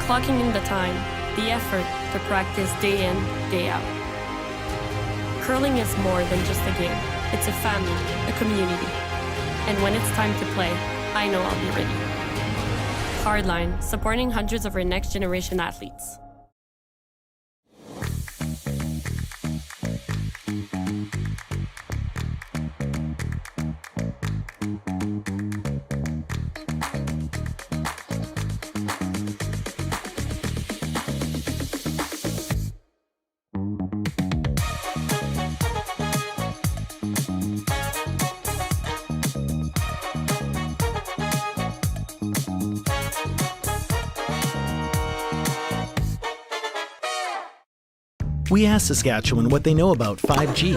clocking in the time, the effort to practice day in, day out. Curling is more than just a game. It's a family, a community. And when it's time to play, I know I'll be ready. Hardline, supporting hundreds of our next generation athletes. We asked Saskatchewan what they know about 5G.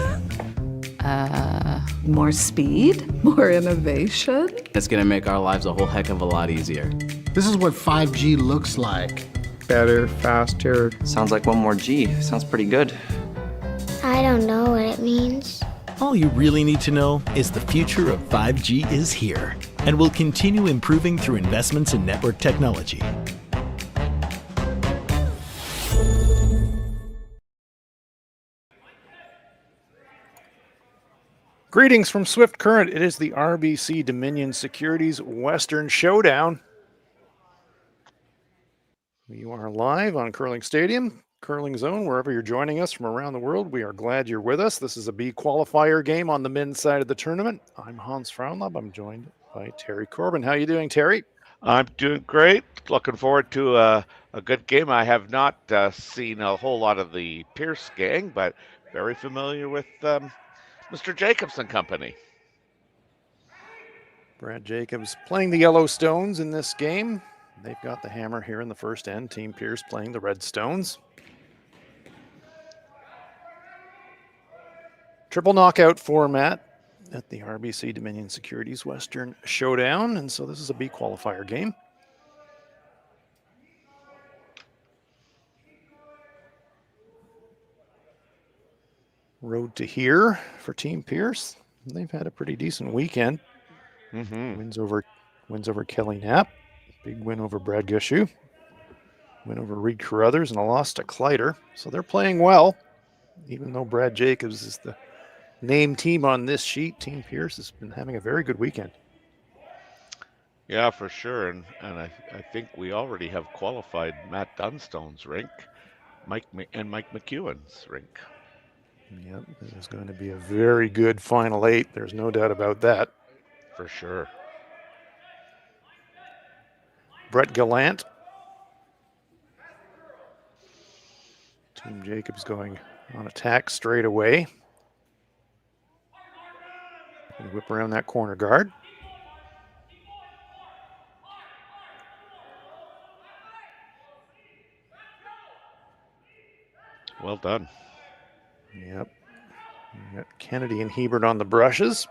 More speed, more innovation. It's going to make our lives a whole heck of a lot easier. This is what 5G looks like. Better, faster. Sounds like one more G. Sounds pretty good. I don't know what it means. All you really need to know is the future of 5G is here and will continue improving through investments in network technology. Greetings from Swift Current. It is the RBC Dominion Securities Western Showdown. You are live on Curling Stadium, Curling Zone, wherever you're joining us from around the world. We are glad you're with us. This is a B qualifier game on the men's side of the tournament. I'm Hans Frauenlob. I'm joined by Terry Corbin. How you doing, Terry? I'm doing great. Looking forward to a good game. I have not seen a whole lot of the Pierce gang, but very familiar with Mr. Jacobs and company. Brad Jacobs playing the Yellowstones in this game. They've got the hammer here in the first end. Team Pierce playing the Redstones. Triple knockout format at the RBC Dominion Securities Western Showdown. And so this is a B qualifier game. Road to here for Team Pierce. They've had a pretty decent weekend. Wins over Kelly Knapp. Big win over Brad Gushue. Win over Reed Carruthers and a loss to Kleider. So they're playing well. Even though Brad Jacobs is the named team on this sheet, Team Pierce has been having a very good weekend. Yeah, for sure. And I think we already have qualified Matt Dunstone's rink, Mike McEwen's rink. Yep, this is going to be a very good final eight. There's no doubt about that. For sure. Brett Gallant. Team Jacobs going on attack straight away. And whip around that corner guard. Well done. Yep. You got Kennedy and Hebert on the brushes.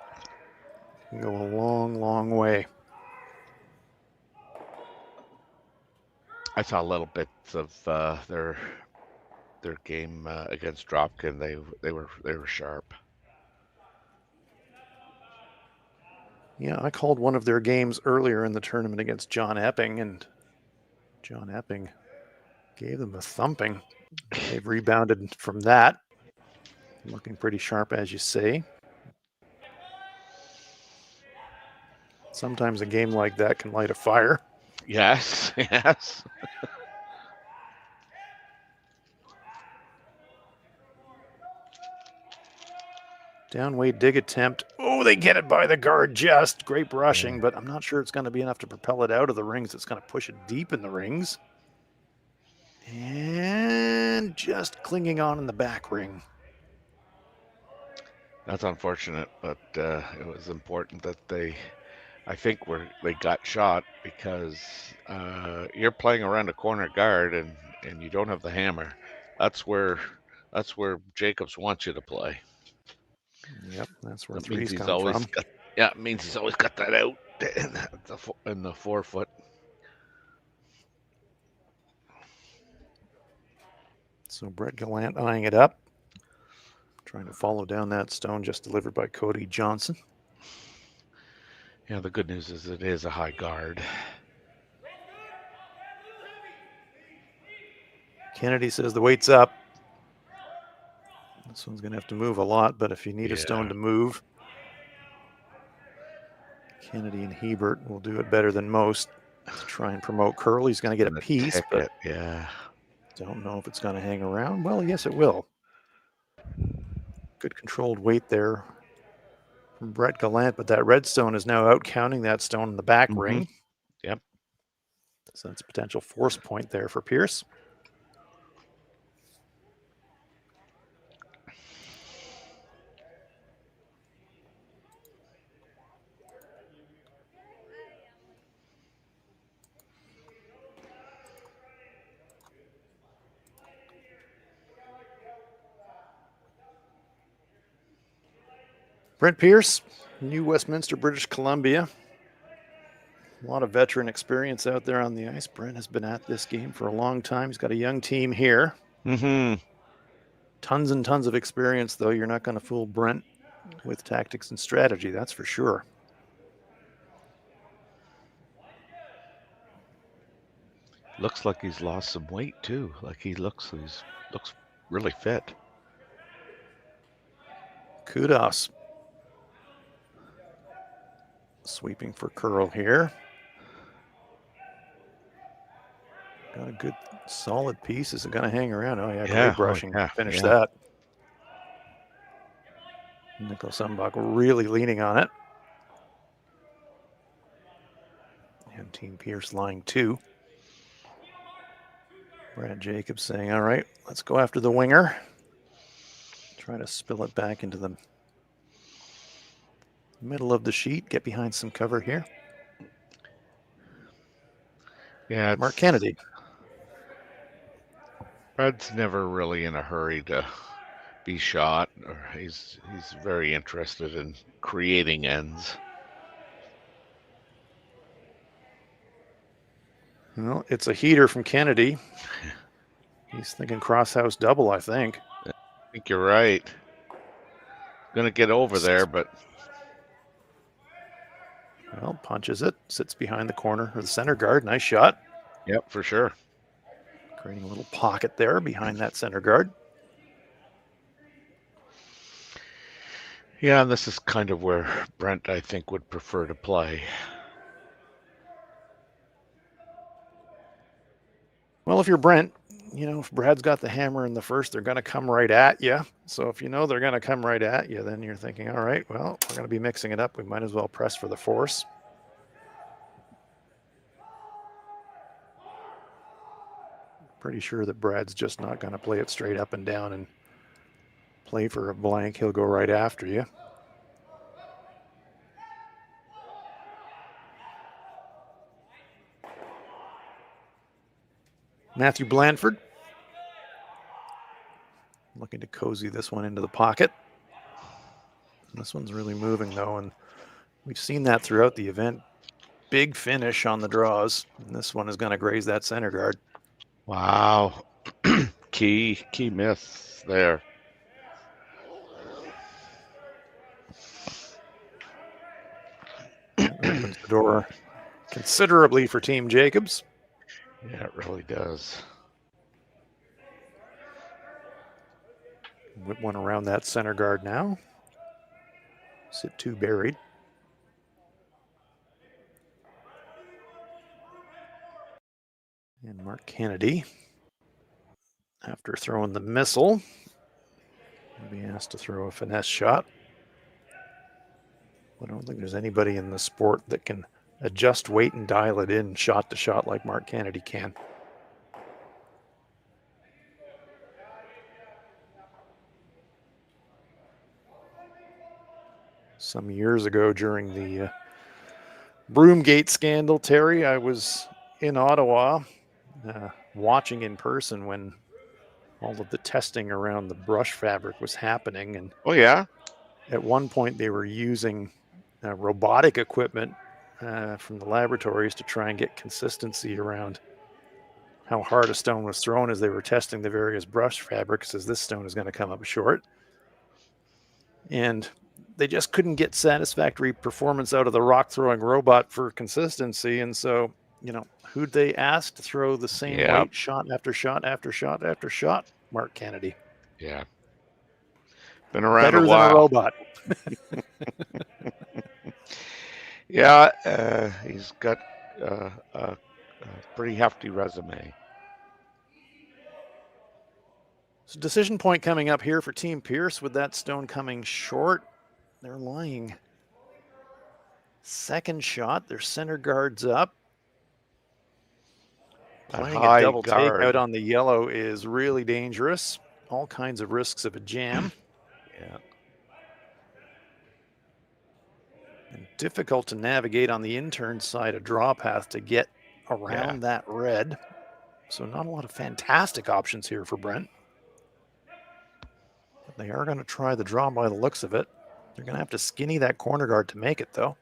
Can go a long, long way. I saw little bits of their game against Dropkin. They were sharp. Yeah, I called one of their games earlier in the tournament against John Epping, and John Epping gave them a thumping. They've rebounded from that. Looking pretty sharp, as you say. Sometimes a game like that can light a fire. Yes, yes. Downweight dig attempt. Oh, they get it by the guard just. Great brushing, but I'm not sure it's going to be enough to propel it out of the rings. It's going to push it deep in the rings. And just clinging on in the back ring. That's unfortunate, but it was important that they got shot, because you're playing around a corner guard and you don't have the hammer. That's where Jacobs wants you to play. Yep, that's where That threes means come from. It means he's always got that out in the forefoot. So Brett Gallant eyeing it up. Trying to follow down that stone just delivered by Cody Johnson. Yeah, the good news is it is a high guard. Kennedy says the weight's up. This one's going to have to move a lot, but if you need a stone to move, Kennedy and Hebert will do it better than most to try and promote curl. He's going to get a piece, but don't know if it's going to hang around. Well, yes, it will. Good controlled weight there from Brett Gallant, but that red stone is now out counting that stone in the back ring. Yep. So that's a potential force point there for Pierce. Brent Pierce, New Westminster, British Columbia. A lot of veteran experience out there on the ice. Brent has been at this game for a long time. He's got a young team here. Tons and tons of experience, though. You're not going to fool Brent with tactics and strategy, that's for sure. Looks like he's lost some weight too. Like he looks really fit. Kudos. Sweeping for curl here. Got a good solid piece. Is it going to hang around? Oh yeah, great brushing. Finish that. Nickel Sunbach really leaning on it. And Team Pierce line 2. Brad Jacobs saying, all right, let's go after the winger. Try to spill it back into the middle of the sheet. Get behind some cover here. Yeah, Mark Kennedy. Brad's never really in a hurry to be shot. Or he's very interested in creating ends. Well, it's a heater from Kennedy. He's thinking crosshouse double, I think. I think you're right. Gonna get over there, but well, punches it, sits behind the corner or the center guard. Nice shot. Yep, for sure. Creating a little pocket there behind that center guard. Yeah, and this is kind of where Brent, I think, would prefer to play. Well, if you're Brent, you know, if Brad's got the hammer in the first, they're going to come right at you. So if you know they're going to come right at you, then you're thinking, all right, well, we're going to be mixing it up. We might as well press for the force. Pretty sure that Brad's just not going to play it straight up and down and play for a blank. He'll go right after you. Matthew Blandford looking to cozy this one into the pocket. This one's really moving though, and we've seen that throughout the event. Big finish on the draws, and this one is going to graze that center guard. Wow. key miss there. That opens the door considerably for Team Jacobs. Yeah, it really does. Whip one around that center guard now. Sit 2 buried. And Mark Kennedy, after throwing the missile, will be asked to throw a finesse shot. I don't think there's anybody in the sport that can adjust weight and dial it in shot to shot like Mark Kennedy can. Some years ago during the Broomgate scandal, Terry, I was in Ottawa watching in person when all of the testing around the brush fabric was happening. And oh yeah, at one point they were using robotic equipment from the laboratories to try and get consistency around how hard a stone was thrown as they were testing the various brush fabrics, as this stone is going to come up short. And they just couldn't get satisfactory performance out of the rock throwing robot for consistency. And so who'd they ask to throw the same weight shot after shot after shot after shot? Mark Kennedy. Yeah. Been around Better a while. than a robot. Yeah, he's got a pretty hefty resume. So decision point coming up here for Team Pierce with that stone coming short. They're lying. Second shot, their center guard's up. Playing a double takeout on the yellow is really dangerous. All kinds of risks of a jam. Yeah. And difficult to navigate on the intern side, a draw path to get around that red. So not a lot of fantastic options here for Brent. But they are going to try the draw by the looks of it. They're going to have to skinny that corner guard to make it, though.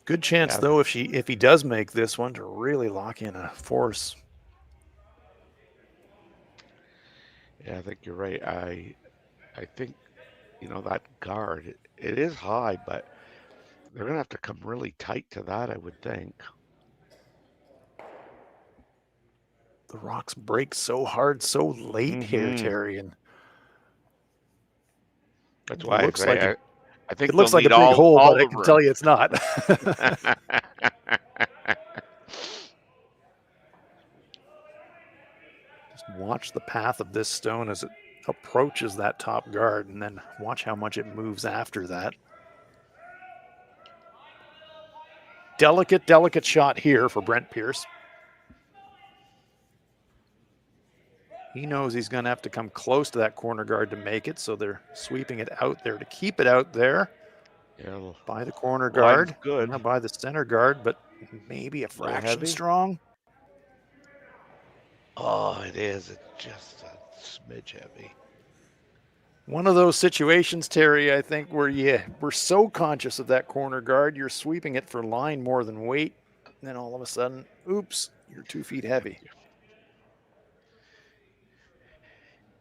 Good chance, though, if he does make this one, to really lock in a force. Yeah, I think you're right. I think, that guard, it is high, but they're going to have to come really tight to that, I would think. The rocks break so hard, so late here, Terry. And that's why I think it looks like a big hole, but I can tell you it's not. Just watch the path of this stone as it approaches that top guard, and then watch how much it moves after that. Delicate shot here for Brent Pierce. He knows he's going to have to come close to that corner guard to make it, so they're sweeping it out there to keep it out there. Yeah, by the corner guard, good. Not by the center guard, but maybe a fraction strong. Oh, it is. It's just a smidge heavy. One of those situations, Terry, I think, where we're so conscious of that corner guard, you're sweeping it for line more than weight, and then all of a sudden, oops, you're 2 feet heavy.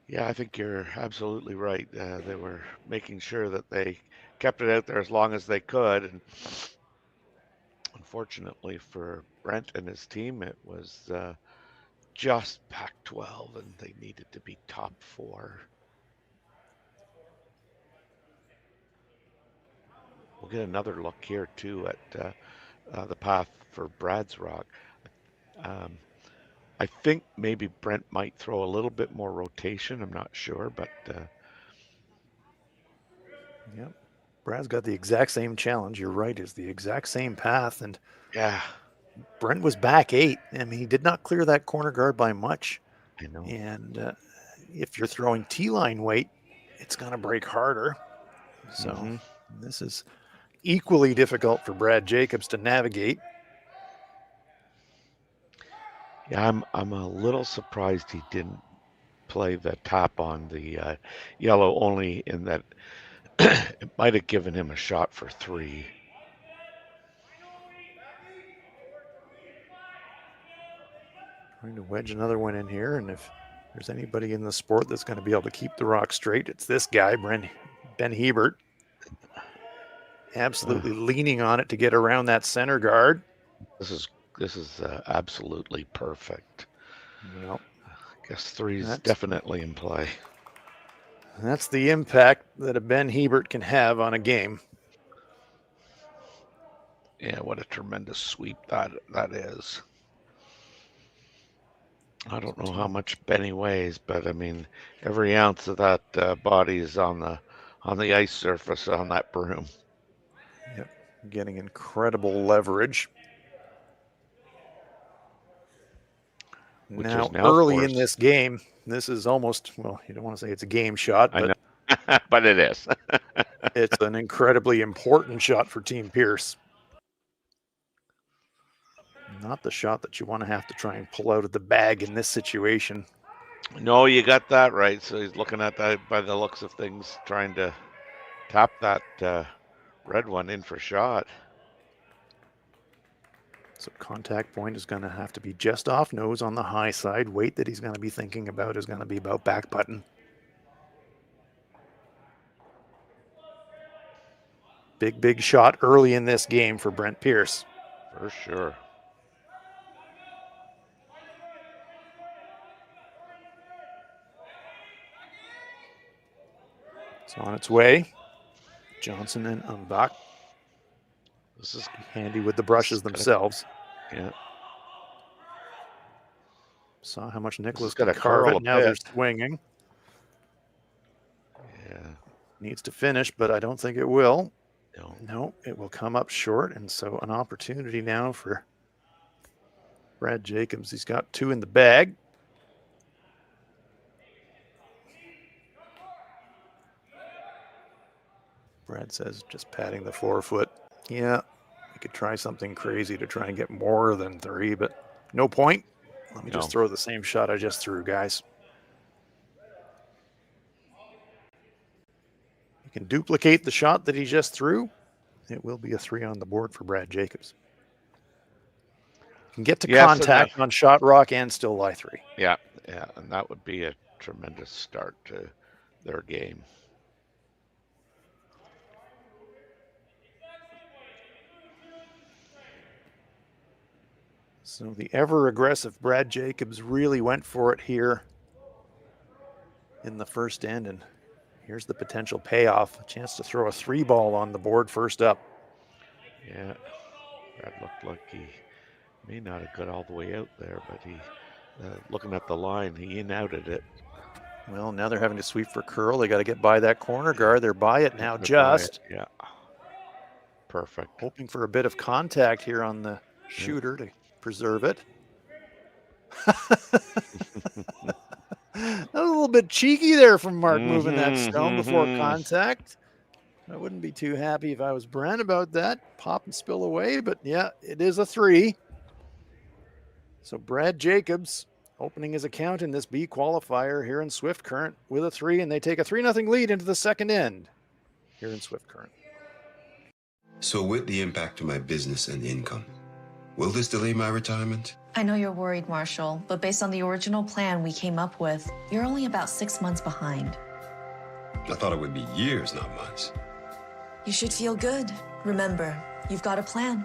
Yeah, I think you're absolutely right. They were making sure that they kept it out there as long as they could. And unfortunately for Brent and his team, it was just Pac-12, and they needed to be top 4. We'll get another look here, too, at the path for Brad's Rock. I think maybe Brent might throw a little bit more rotation. I'm not sure, but yep. Brad's got the exact same challenge. You're right, is the exact same path. And Brent was back 8. I mean, he did not clear that corner guard by much. I know. And if you're throwing T-line weight, it's going to break harder. So this is equally difficult for Brad Jacobs to navigate. Yeah, I'm a little surprised he didn't play the tap on the yellow, only in that it might have given him a shot for 3. Trying to wedge another one in here, and if there's anybody in the sport that's going to be able to keep the rock straight, it's this guy, Ben Hebert. Absolutely leaning on it to get around that center guard. This is absolutely perfect. Well, I guess 3 is definitely in play. That's the impact that a Ben Hebert can have on a game. Yeah, what a tremendous sweep that is. I don't know how much Benny weighs, but I mean, every ounce of that body is on the ice surface on that broom. Yep, getting incredible leverage. Now early in this game, this is almost, well, you don't want to say it's a game shot, but, I know. But it is. It's an incredibly important shot for Team Pierce. Not the shot that you want to have to try and pull out of the bag in this situation. No, you got that right. So he's looking at that by the looks of things, trying to tap that red one in for shot. So contact point is going to have to be just off nose on the high side. Weight that he's going to be thinking about is going to be about back button. Big shot early in this game for Brent Pierce. For sure. It's on its way. Johnson and Umbach. This is handy with the brushes themselves. Yeah. Saw how much Nicholas got could to carve curl it. a Now they're bit. swinging. Yeah. Needs to finish, but I don't think it will. No. No, it will come up short. And so an opportunity now for Brad Jacobs. He's got 2 in the bag. Brad says just patting the forefoot. Yeah, we could try something crazy to try and get more than 3, but no point. Let me just throw the same shot I just threw, guys. You can duplicate the shot that he just threw. It will be a 3 on the board for Brad Jacobs. You can get to contact on shot rock and still lie 3. Yeah, and that would be a tremendous start to their game. So the ever-aggressive Brad Jacobs really went for it here in the first end, and here's the potential payoff. A chance to throw a 3 ball on the board first up. Yeah, Brad looked like he may not have got all the way out there, but he, looking at the line, he in-outed it. Well, now they're having to sweep for curl. They got to get by that corner guard. They're by it now just. Yeah, perfect. Hoping for a bit of contact here on the shooter to preserve it. That was a little bit cheeky there from Mark moving that stone before contact. I wouldn't be too happy if I was Brent about that. Pop and spill away, but yeah, it is a 3. So Brad Jacobs opening his account in this B qualifier here in Swift Current with a 3, and they take a 3-0 lead into the second end here in Swift Current. So with the impact to my business and income, will this delay my retirement? I know you're worried, Marshall, but based on the original plan we came up with, you're only about 6 months behind. I thought it would be years, not months. You should feel good. Remember, you've got a plan.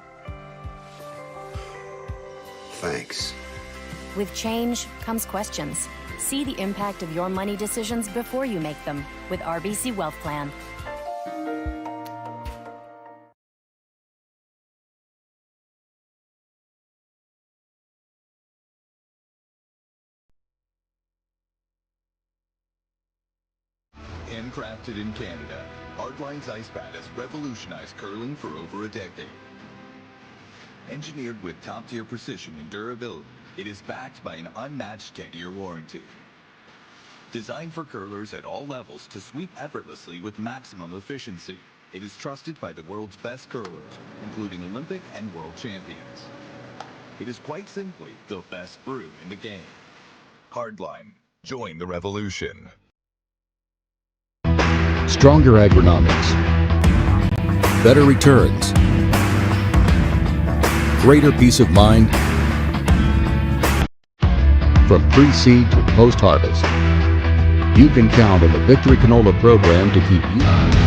Thanks. With change comes questions. See the impact of your money decisions before you make them with RBC Wealth Plan. Handcrafted in Canada, Hardline's Ice Pad has revolutionized curling for over a decade. Engineered with top-tier precision and durability, it is backed by an unmatched 10-year warranty. Designed for curlers at all levels to sweep effortlessly with maximum efficiency, it is trusted by the world's best curlers, including Olympic and world champions. It is quite simply the best brew in the game. Hardline. Join the revolution. Stronger agronomics, better returns, greater peace of mind. From pre-seed to post-harvest, you can count on the Victory Canola program to keep you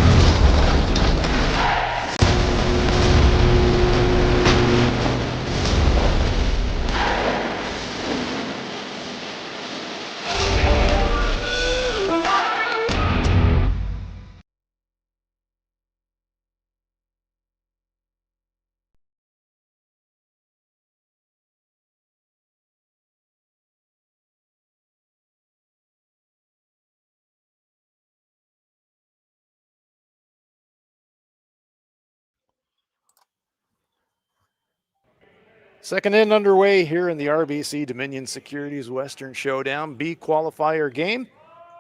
Second end underway here in the RBC Dominion Securities Western Showdown B qualifier game.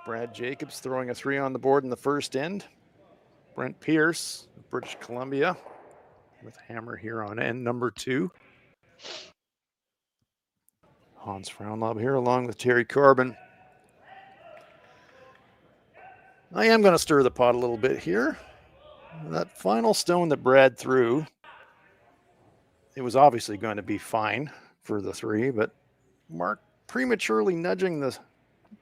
Brad Jacobs throwing a 3 on the board in the first end. Brent Pierce of British Columbia with hammer here on end number 2. Hans Frauenlob here along with Terry Corbin. I am going to stir the pot a little bit here. That final stone that Brad threw, it was obviously going to be fine for the 3, but Mark prematurely nudging the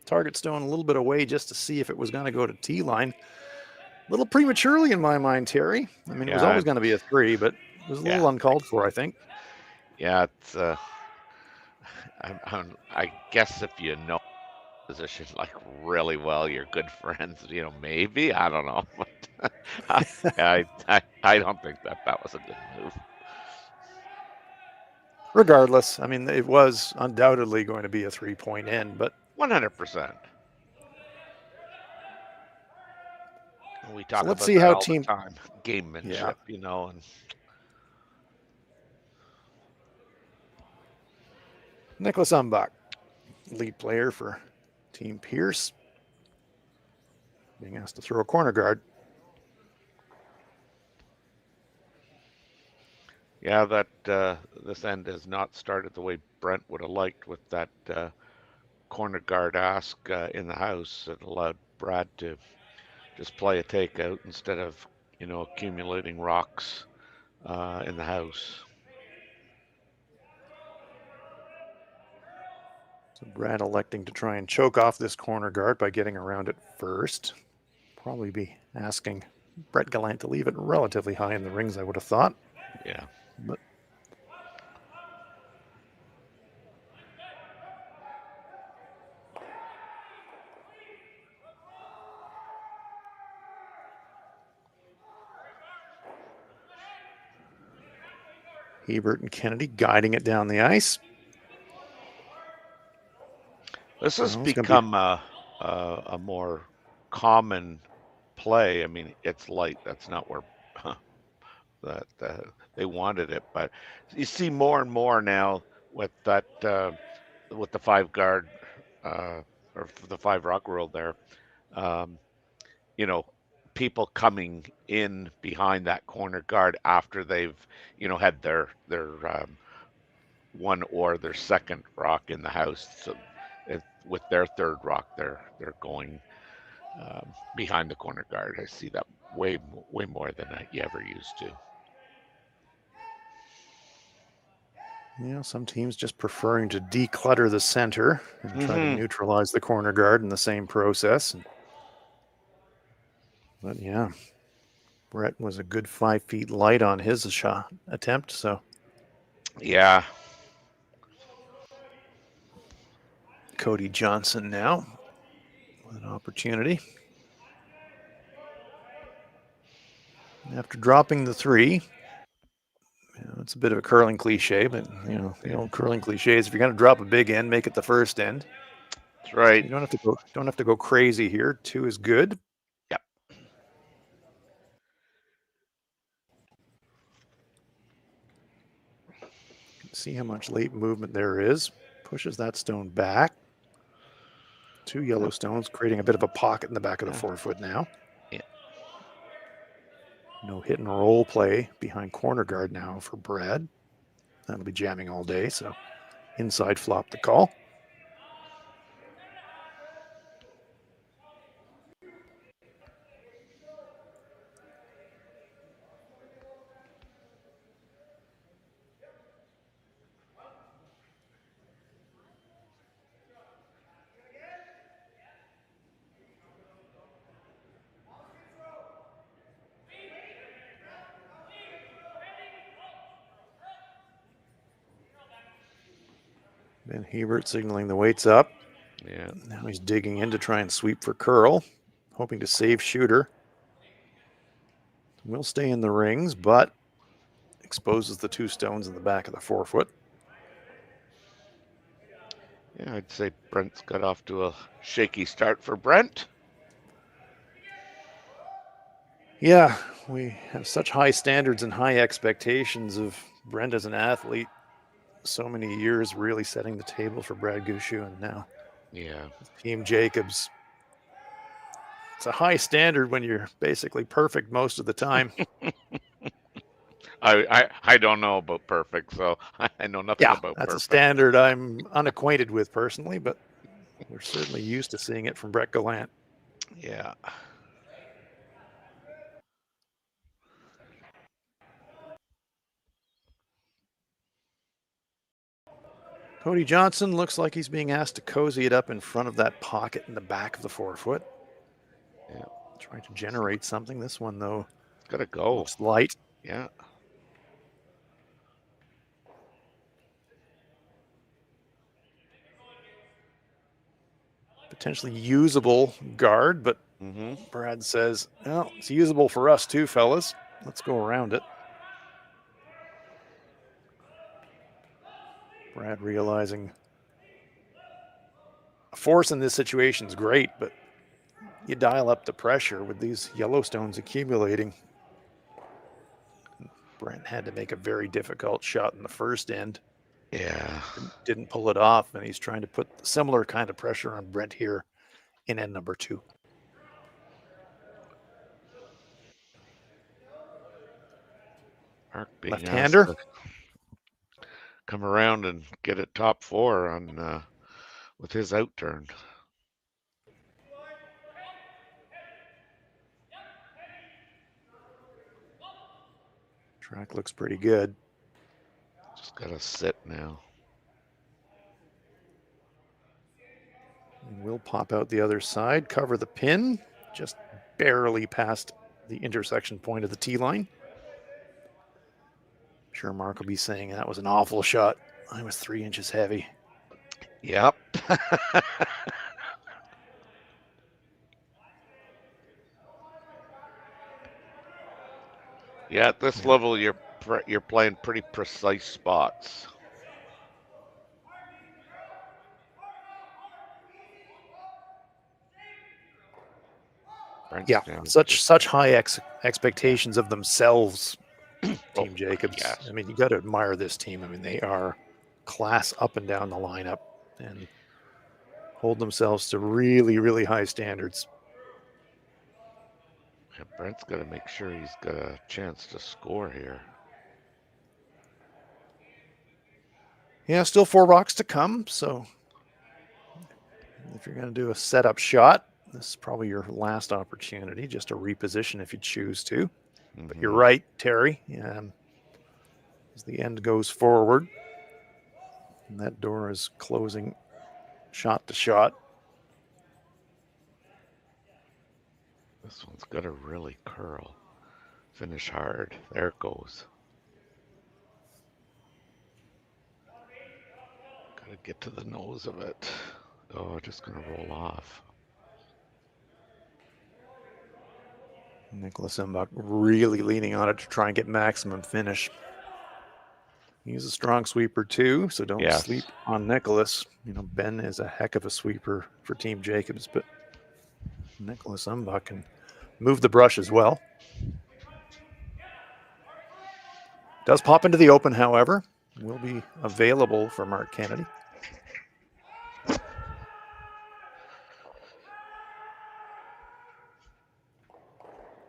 target stone a little bit away just to see if it was going to go to T line. A little prematurely in my mind, Terry. I mean, it was always going to be a 3, but it was a little uncalled for, I think. Yeah, it's. I guess if you know the position like really well, you're good friends. Maybe I don't know, but I don't think that was a good move. Regardless, I mean, it was undoubtedly going to be a 3-point end, but 100%. We talk let's about see that how all the time, gamemanship, Yeah. and Nicholas Umbach, lead player for Team Pierce, being asked to throw a corner guard. Yeah, that this end has not started the way Brent would have liked with that corner guard ask in the house. It allowed Brad to just play a takeout instead of, accumulating rocks in the house. So Brad electing to try and choke off this corner guard by getting around it first. Probably be asking Brett Gallant to leave it relatively high in the rings, I would have thought. Yeah. But Hebert and Kennedy guiding it down the ice. This has become a more common play. I mean, it's light. That's not where that they wanted it, but you see more and more now with that with the 5 guard or the 5 rock rule there. People coming in behind that corner guard after they've had their one or their second rock in the house. So with their 3rd rock, they're going behind the corner guard. I see that way more than you ever used to. Some teams just preferring to declutter the center and try to neutralize the corner guard in the same process. But yeah, Brett was a good 5 feet light on his shot attempt. So yeah. Cody Johnson now with an opportunity. After dropping the 3, it's a bit of a curling cliche, but the old curling cliche is if you're going to drop a big end, make it the first end. That's right. You don't have to go crazy here. 2 is good. Yep. See how much late movement there is. Pushes that stone back. 2 yellow stones, creating a bit of a pocket in the back of the 4-foot now. Yeah. No hit and roll play behind corner guard now for Brad. That'll be jamming all day, so inside flop the call. Ben Hebert signaling the weights up. Yeah. Now he's digging in to try and sweep for curl, hoping to save shooter. Will stay in the rings, but exposes the 2 stones in the back of the 4-foot. Yeah, I'd say Brent's got off to a shaky start for Brent. Yeah, we have such high standards and high expectations of Brent as an athlete. So many years really setting the table for Brad Gushue, and now Team Jacobs. It's a high standard when you're basically perfect most of the time. I don't know about perfect, so I know nothing about perfect. That's a standard I'm unacquainted with personally, but we're certainly used to seeing it from Brett Gallant. Yeah. Cody Johnson looks like he's being asked to cozy it up in front of that pocket in the back of the forefoot. Yeah. Trying to generate something. This one, though, it's got to go. Looks light. Yeah. Potentially usable guard, but Brad says, well, it's usable for us too, fellas. Let's go around it. Brad realizing a force in this situation is great, but you dial up the pressure with these Yellowstones accumulating. Brent had to make a very difficult shot in the first end. Yeah. Didn't pull it off, and he's trying to put similar kind of pressure on Brent here in end number 2. Mark being left-hander. asked to come around and get it top 4 on with his outturn. Track looks pretty good. Just gotta sit now. And we'll pop out the other side, cover the pin, just barely past the intersection point of the tee line. I'm sure Mark will be saying that was an awful shot. I was 3 inches heavy. Yep. Yeah, at this level, you're playing pretty precise spots. Brent's Yeah, down. such high expectations of themselves, Team Jacobs. yes. I mean, you got to admire this team. I mean, they are class up and down the lineup and hold themselves to really, really high standards. Yeah, Brent's got to make sure he's got a chance to score here. Yeah, still 4 rocks to come. So if you're going to do a setup shot, this is probably your last opportunity, just to reposition if you choose to. But you're right, Terry. As the end goes forward, and that door is closing shot to shot. This one's got to really curl. Finish hard. There it goes. Got to get to the nose of it. Oh, just going to roll off. Nicholas Mbach really leaning on it to try and get maximum finish. He's a strong sweeper too, so don't sleep on Nicholas. You know, Ben is a heck of a sweeper for Team Jacobs, but Nicholas Mbach can move the brush as well. Does pop into the open, however. Will be available for Mark Kennedy.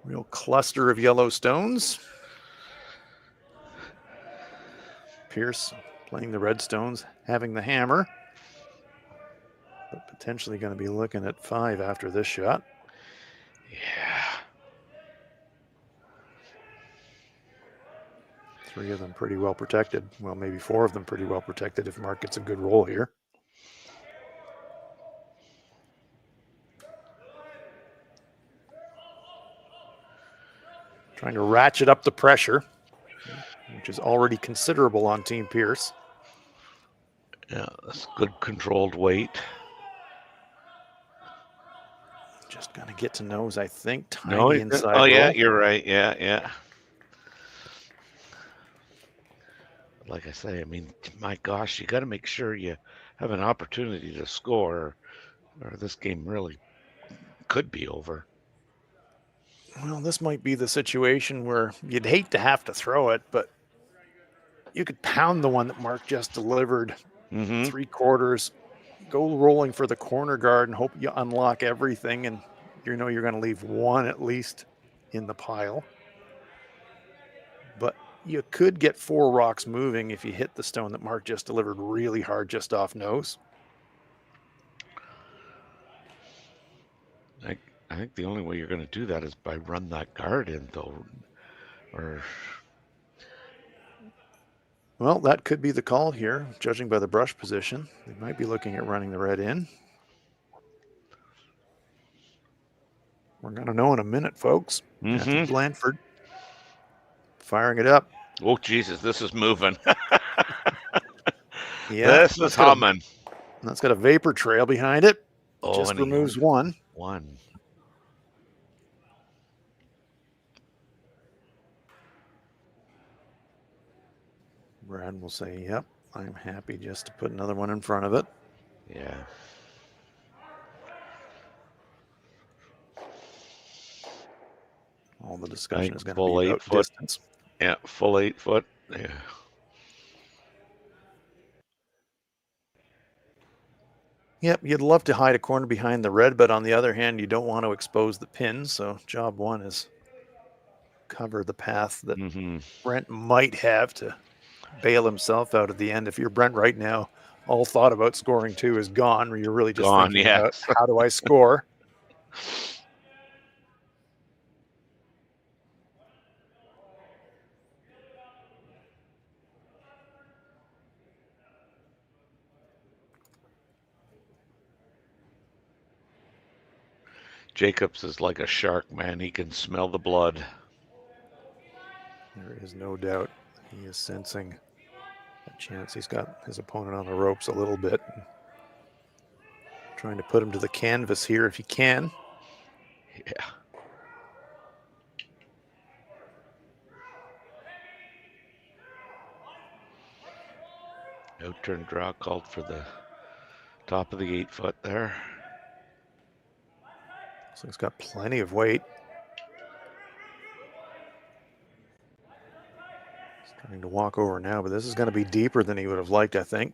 Real cluster of Yellowstones. Pierce playing the Redstones, having the hammer. But potentially going to be looking at 5 after this shot. Yeah. 3 of them pretty well protected. Well, maybe 4 of them pretty well protected if Mark gets a good roll here. Trying to ratchet up the pressure, which is already considerable on Team Pierce. Yeah, that's good controlled weight. Just going to get to nose, I think. Tiny inside oh, yeah, roll. you're right. Yeah. Like I say, I mean, my gosh, you got to make sure you have an opportunity to score, or this game really could be over. Well, this might be the situation where you'd hate to have to throw it, but you could pound the one that Mark just delivered 3/4, go rolling for the corner guard and hope you unlock everything, and you know you're going to leave 1 at least in the pile. But you could get 4 rocks moving if you hit the stone that Mark just delivered really hard just off nose. I think the only way you're going to do that is by run that guard in, though, or Well, that could be the call here, judging by the brush position. They might be looking at running the red in. We're going to know in a minute, folks. Matthew Blanford firing it up. Oh, Jesus, this is moving. Yeah, this is humming. That's got a vapor trail behind it. Oh, Just removes one. Brad will say, yep, I'm happy just to put another one in front of it. Yeah. All the discussion is going to be about distance. Yeah, full 8 foot. Yeah. Yep, you'd love to hide a corner behind the red, but on the other hand, you don't want to expose the pin. So job one is cover the path that Brent might have to bail himself out at the end. If you're Brent right now, all thought about scoring 2 is gone. You're really just thinking about how do I score? Jacobs is like a shark, man. He can smell the blood. There is no doubt he is sensing a chance. He's got his opponent on the ropes a little bit. Trying to put him to the canvas here if he can. Yeah. Out-turn draw called for the top of the 8 foot there. So he's got plenty of weight. He's trying to walk over now, but this is going to be deeper than he would have liked, I think.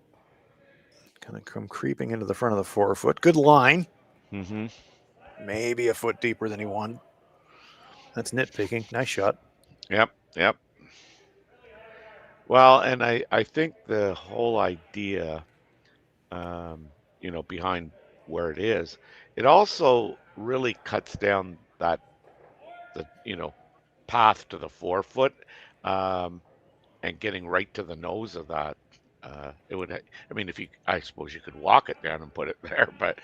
Kind of come creeping into the front of the 4 foot. Good line. Maybe a foot deeper than he wanted. That's nitpicking. Nice shot. Yep. Well, and I think the whole idea, behind where it is, it also really cuts down the path to the 4 foot, and getting right to the nose of that. It would, I suppose you could walk it down and put it there, but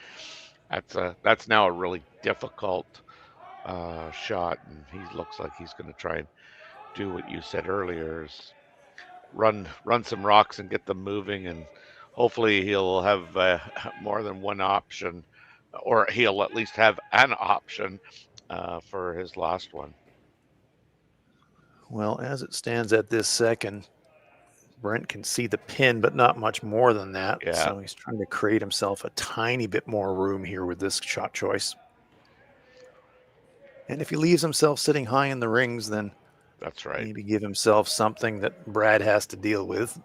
that's now a really difficult shot, and he looks like he's going to try and do what you said earlier, is run some rocks and get them moving, and hopefully he'll have more than one option, or he'll at least have an option for his last one. Well, as it stands at this second, Brent can see the pin, but not much more than that. Yeah. So he's trying to create himself a tiny bit more room here with this shot choice. And if he leaves himself sitting high in the rings, then that's right. Maybe give himself something that Brad has to deal with.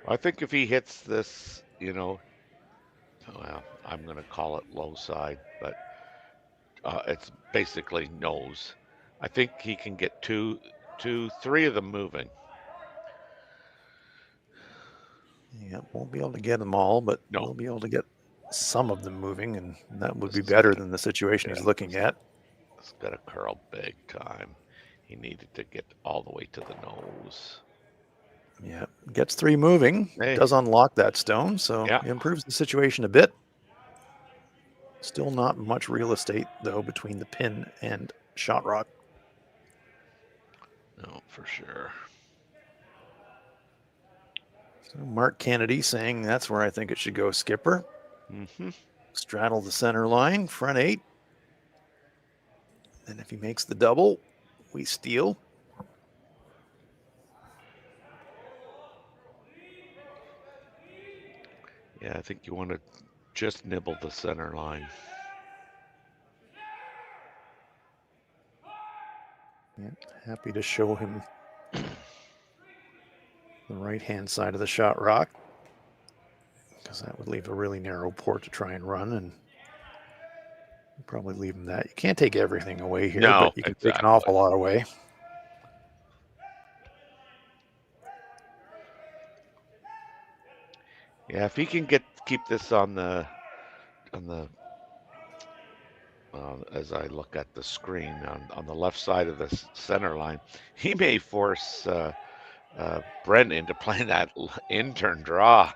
I think if he hits this, well, I'm going to call it low side, but it's basically nose. I think he can get two, 3 of them moving. Yeah, won't be able to get them all, but we'll be able to get some of them moving, and that would be better than the situation he's looking at. It's got to curl big time. He needed to get all the way to the nose. Yeah, gets 3 moving. Hey. Does unlock that stone, so it improves the situation a bit. Still not much real estate, though, between the pin and shot rock. No, for sure. So Mark Kennedy saying that's where I think it should go, skipper. Straddle the center line, front 8. And if he makes the double, we steal. Yeah, I think you want to just nibble the center line. Yeah, happy to show him the right-hand side of the shot rock, because that would leave a really narrow port to try and run, and probably leave him that. You can't take everything away here, but you can take an awful lot away. Yeah, if he can keep this on the as I look at the screen on the left side of the center line, he may force Brent into playing that intern draw.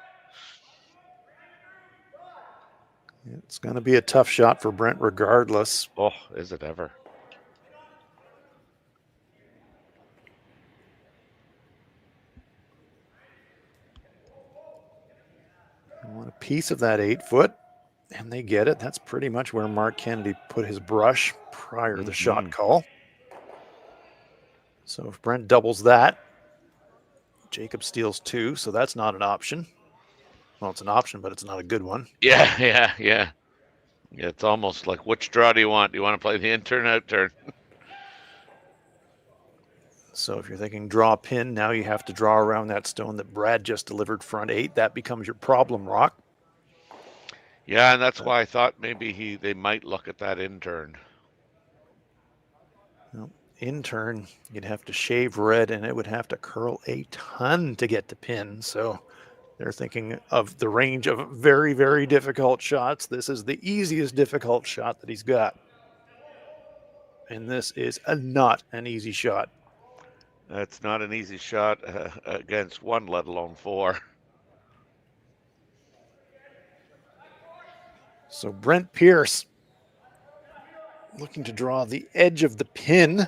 It's going to be a tough shot for Brent regardless. Oh, is it ever? They want a piece of that 8-foot, and they get it. That's pretty much where Mark Kennedy put his brush prior to the shot call. So if Brent doubles that, Jacob steals 2, so that's not an option. Well, it's an option, but it's not a good one. Yeah. It's almost like, which draw do you want? Do you want to play the intern, outturn? So if you're thinking draw pin, now you have to draw around that stone that Brad just delivered front 8. That becomes your problem, Rock. Yeah, and that's why I thought maybe they might look at that intern. Well, intern, you'd have to shave red, and it would have to curl a ton to get to pin. So they're thinking of the range of very, very difficult shots. This is the easiest difficult shot that he's got. And this is not an easy shot. It's not an easy shot against 1, let alone 4. So Brent Pierce looking to draw the edge of the pin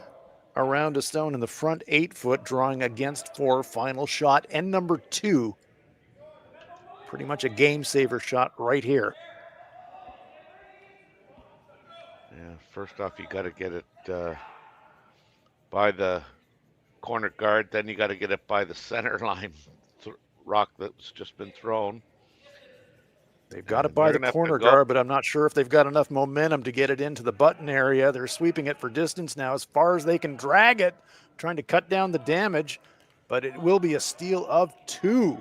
around a stone in the front 8-foot, drawing against 4, final shot, and number 2. Pretty much a game saver shot right here. Yeah, first off, you got to get it by the corner guard, then you got to get it by the center line rock that's just been thrown. They've got it by the corner guard, but I'm not sure if they've got enough momentum to get it into the button area. They're sweeping it for distance now as far as they can drag it, trying to cut down the damage, but it will be a steal of 2.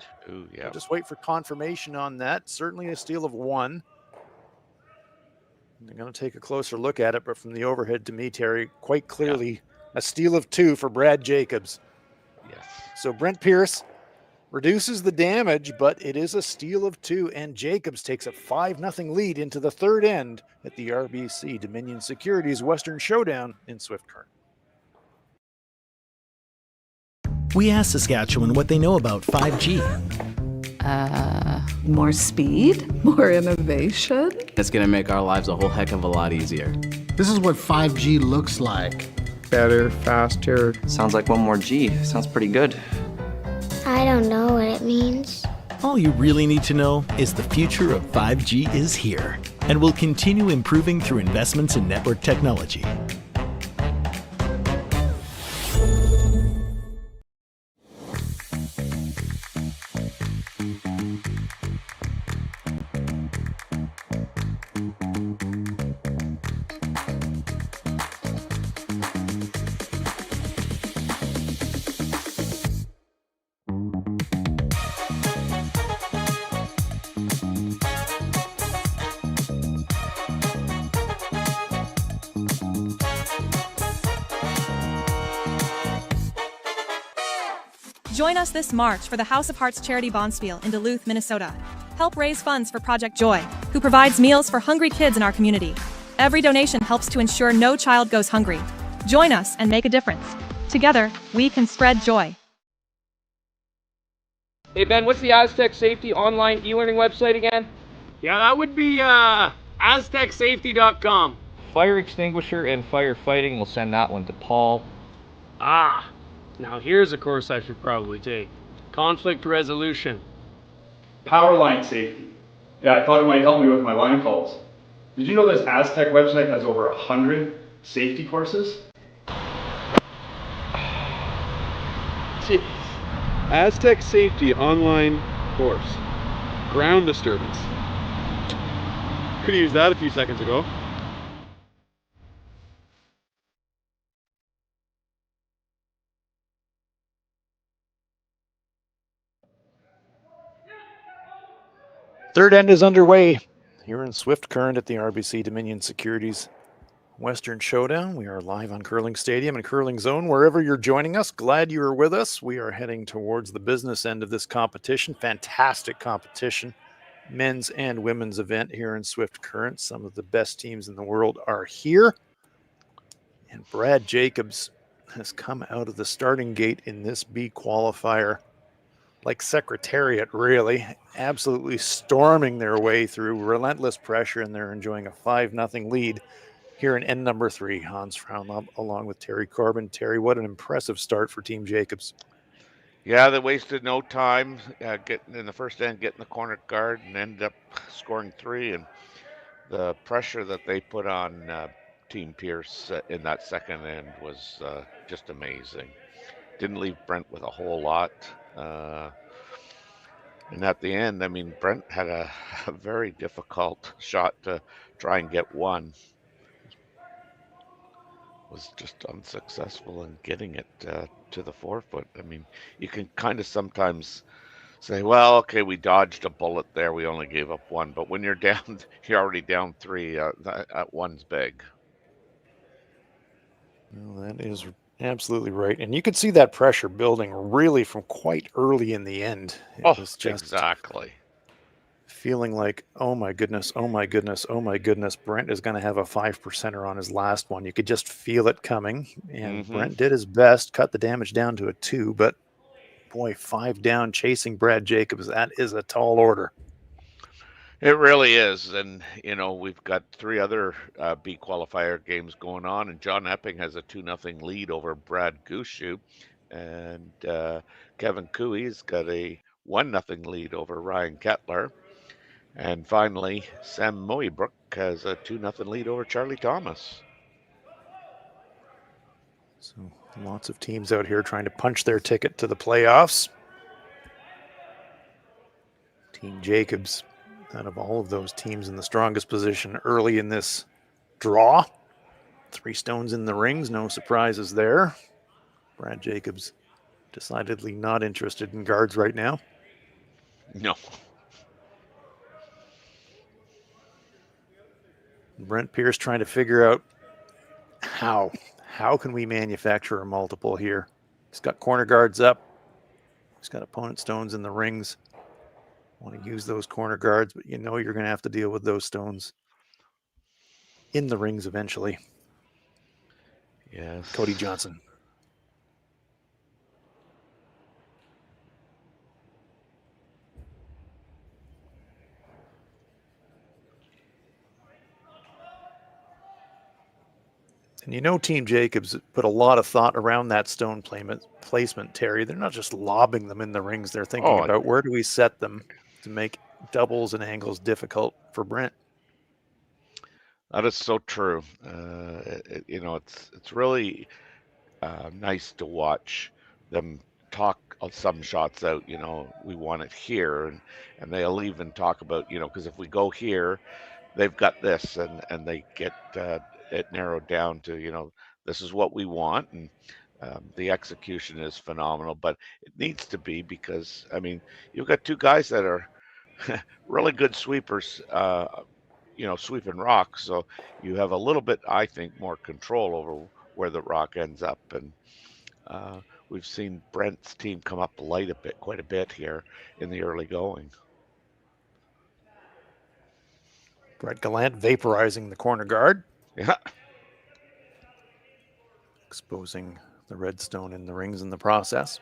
Yeah. I'll just wait for confirmation on that. Certainly a steal of 1. They're going to take a closer look at it, but from the overhead to me, Terry, quite clearly a steal of 2 for Brad Jacobs. Yes. So Brent Pierce reduces the damage, but it is a steal of 2, and Jacobs takes a 5-0 lead into the third end at the RBC Dominion Securities Western Showdown in Swift Current. We asked Saskatchewan what they know about 5G. More speed, more innovation. It's going to make our lives a whole heck of a lot easier. This is what 5G looks like. Better, faster. Sounds like 1 more G. Sounds pretty good. I don't know what it means. All you really need to know is the future of 5G is here and will continue improving through investments in network technology. Join us this March for the House of Hearts Charity Bonspiel in Duluth, Minnesota. Help raise funds for Project Joy, who provides meals for hungry kids in our community. Every donation helps to ensure no child goes hungry. Join us and make a difference. Together, we can spread joy. Hey Ben, what's the Aztec Safety online e-learning website again? Yeah, that would be aztecsafety.com. Fire extinguisher and firefighting, we'll send that one to Paul. Ah, now here's a course I should probably take. Conflict resolution. Power line safety. Yeah, I thought it might help me with my line calls. Did you know this Aztec website has over 100 safety courses? Jeez. Aztec Safety online course. Ground disturbance. Could have used that a few seconds ago. Third end is underway here in Swift Current at the RBC Dominion Securities Western Showdown. We are live on Curling Stadium and Curling Zone. Wherever you're joining us, glad you are with us. We are heading towards the business end of this competition. Fantastic competition. Men's and women's event here in Swift Current. Some of the best teams in the world are here. And Brad Jacobs has come out of the starting gate in this B qualifier like Secretariat, really, absolutely storming their way through relentless pressure, and they're enjoying a 5-0 lead here in end number 3. Hans Frauenlob along with Terry Corbin. Terry, what an impressive start for Team Jacobs. Yeah, they wasted no time getting in the first end, getting the corner guard, and ended up scoring 3. And the pressure that they put on Team Pierce in that second end was just amazing. Didn't leave Brent with a whole lot. And at the end, I mean, Brent had a very difficult shot to try and get one. Was just unsuccessful in getting it to the forefoot. I mean, you can kind of sometimes say, well, okay, we dodged a bullet there. We only gave up one. But when you're down, you're already down 3. That one's big. Well, that is absolutely right. And you could see that pressure building really from quite early in the end. It was just exactly. Feeling like, oh my goodness, oh my goodness, oh my goodness, Brent is going to have a 5%er on his last one. You could just feel it coming. And Brent did his best, cut the damage down to a 2. But boy, 5 down chasing Brad Jacobs, that is a tall order. It really is. And, you know, we've got 3 other B qualifier games going on, and John Epping has a 2-0 lead over Brad Gushue. And Kevin Cooey's got a 1-0 lead over Ryan Kettler. And finally, Sam Moeybrook has a 2-0 lead over Charlie Thomas. So lots of teams out here trying to punch their ticket to the playoffs. Team Jacobs, out of all of those teams, in the strongest position early in this draw. 3 stones in the rings, no surprises there. Brad Jacobs decidedly not interested in guards right now. No. Brent Pierce trying to figure out how can we manufacture a multiple here. He's got corner guards up. He's got opponent stones in the rings. Want to use those corner guards, but you know you're going to have to deal with those stones in the rings eventually. Yes. Cody Johnson. And you know Team Jacobs put a lot of thought around that stone placement, Terry. They're not just lobbing them in the rings. They're thinking about where do we set them to make doubles and angles difficult for Brent. That is so true. You know, it's really nice to watch them talk some shots out. You know, we want it here, and they'll even talk about, you know, because if we go here, they've got this, and they get it narrowed down to, you know, this is what we want, and the execution is phenomenal. But it needs to be, because I mean, you've got 2 guys that are really good sweepers. You know, sweeping rocks, so you have a little bit, I think, more control over where the rock ends up. And we've seen Brent's team come up light quite a bit here in the early going. Brett Gallant vaporizing the corner guard. Yeah. Exposing the red stone in the rings in the process.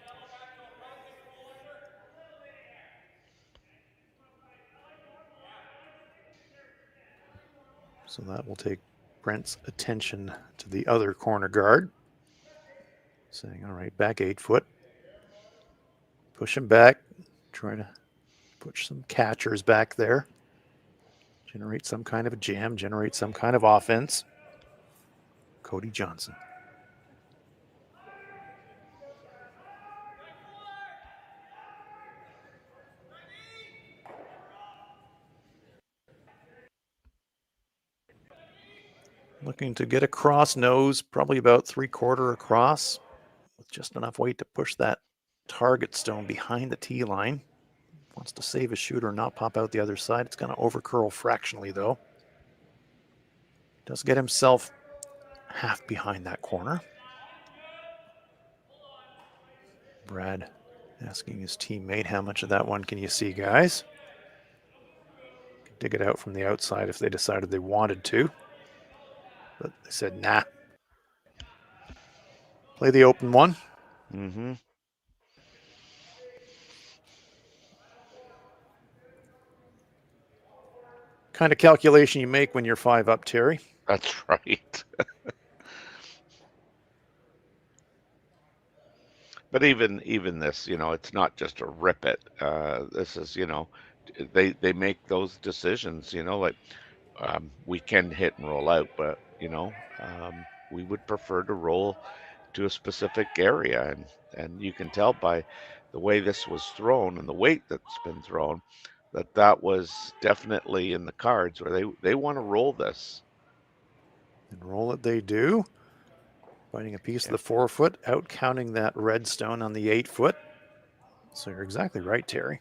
So that will take Brent's attention to the other corner guard. Saying, all right, back 8 foot. Push him back. Try to push some catchers back there. Generate some kind of a jam, generate some kind of offense. Cody Johnson. Looking to get a cross nose, probably about 3/4 across, with just enough weight to push that target stone behind the tee line. Wants to save his shooter, not pop out the other side. It's going to overcurl fractionally, though. Does get himself half behind that corner. Brad asking his teammate, how much of that one can you see, guys? Could dig it out from the outside if they decided they wanted to. But they said, nah. Play the open one. Mm-hmm. Kind of calculation you make when you're 5 up, Terry. That's right. But even this, it's not just a rip it. This is, they make those decisions, like we can hit and roll out, but we would prefer to roll to a specific area, and you can tell by the way this was thrown and the weight that's been thrown that was definitely in the cards where they want to roll this. And roll it they do. Finding a piece of the 4 foot, out counting that red stone on the 8 foot. So you're exactly right, Terry.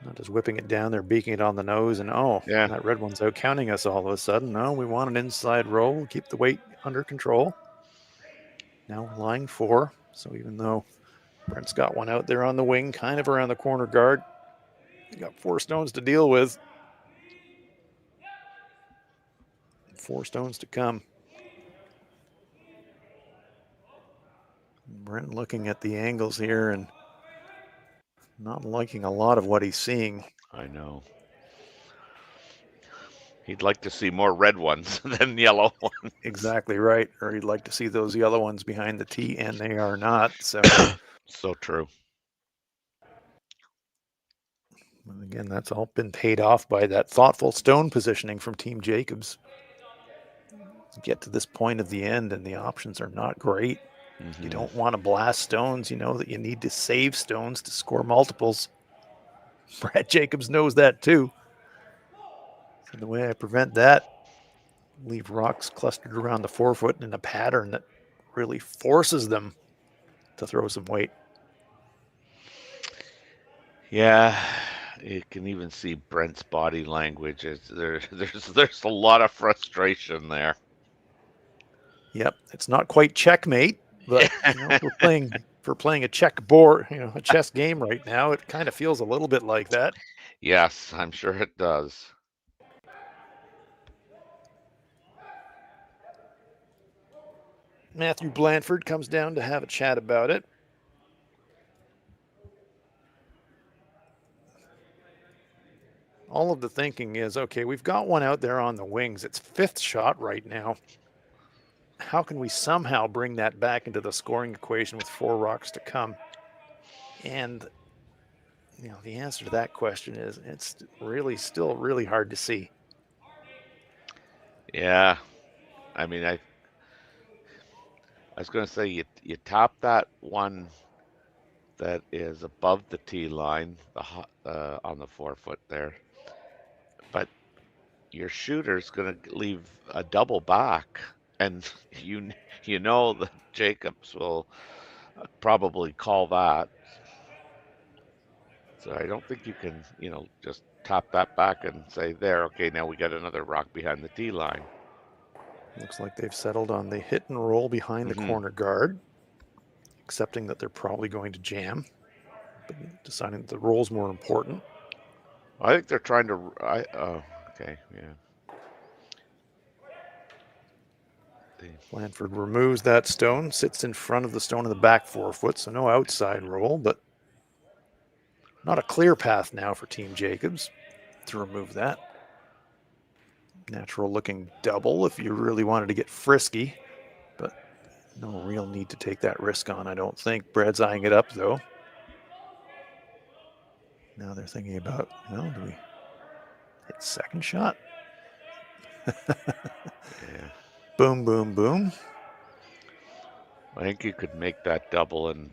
Not just whipping it down there, beaking it on the nose, and that red one's out counting us all of a sudden. No, we want an inside roll, keep the weight under control. Now we're lying 4. So even though Brent's got one out there on the wing, kind of around the corner guard, you got 4 stones to deal with. 4 stones to come. Brent looking at the angles here and not liking a lot of what he's seeing. I know. He'd like to see more red ones than yellow ones. Exactly right. Or he'd like to see those yellow ones behind the tee, and they are not. So, so true. And again, that's all been paid off by that thoughtful stone positioning from Team Jacobs. Get to this point of the end, and the options are not great. Mm-hmm. You don't want to blast stones. You know that you need to save stones to score multiples. Brad Jacobs knows that too. So the way I prevent that, leave rocks clustered around the 4 foot in a pattern that really forces them to throw some weight. Yeah, you can even see Brent's body language. There's a lot of frustration there. Yep, it's not quite checkmate, but we're playing a checkboard, a chess game right now. It kind of feels a little bit like that. Yes, I'm sure it does. Matthew Blanford comes down to have a chat about it. All of the thinking is, okay, we've got one out there on the wings. It's 5th shot right now. How can we somehow bring that back into the scoring equation with 4 rocks to come? And, the answer to that question is it's really still really hard to see. Yeah. I mean, I was going to say you top that one that is above the tee line on the 4 foot there. But your shooter's going to leave a double back. And you know that Jacobs will probably call that. So I don't think you can, just top that back and say, there, okay, now we got another rock behind the tee line. Looks like they've settled on the hit and roll behind the corner guard, accepting that they're probably going to jam, but deciding that the roll's more important. I think they're trying to, okay, yeah. Blanford removes that stone, sits in front of the stone in the back 4 foot, so no outside roll, but not a clear path now for Team Jacobs to remove that. Natural looking double if you really wanted to get frisky, but no real need to take that risk on, I don't think. Brad's eyeing it up though. Now they're thinking about, do we hit second shot? Yeah. Boom, boom, boom. I think you could make that double and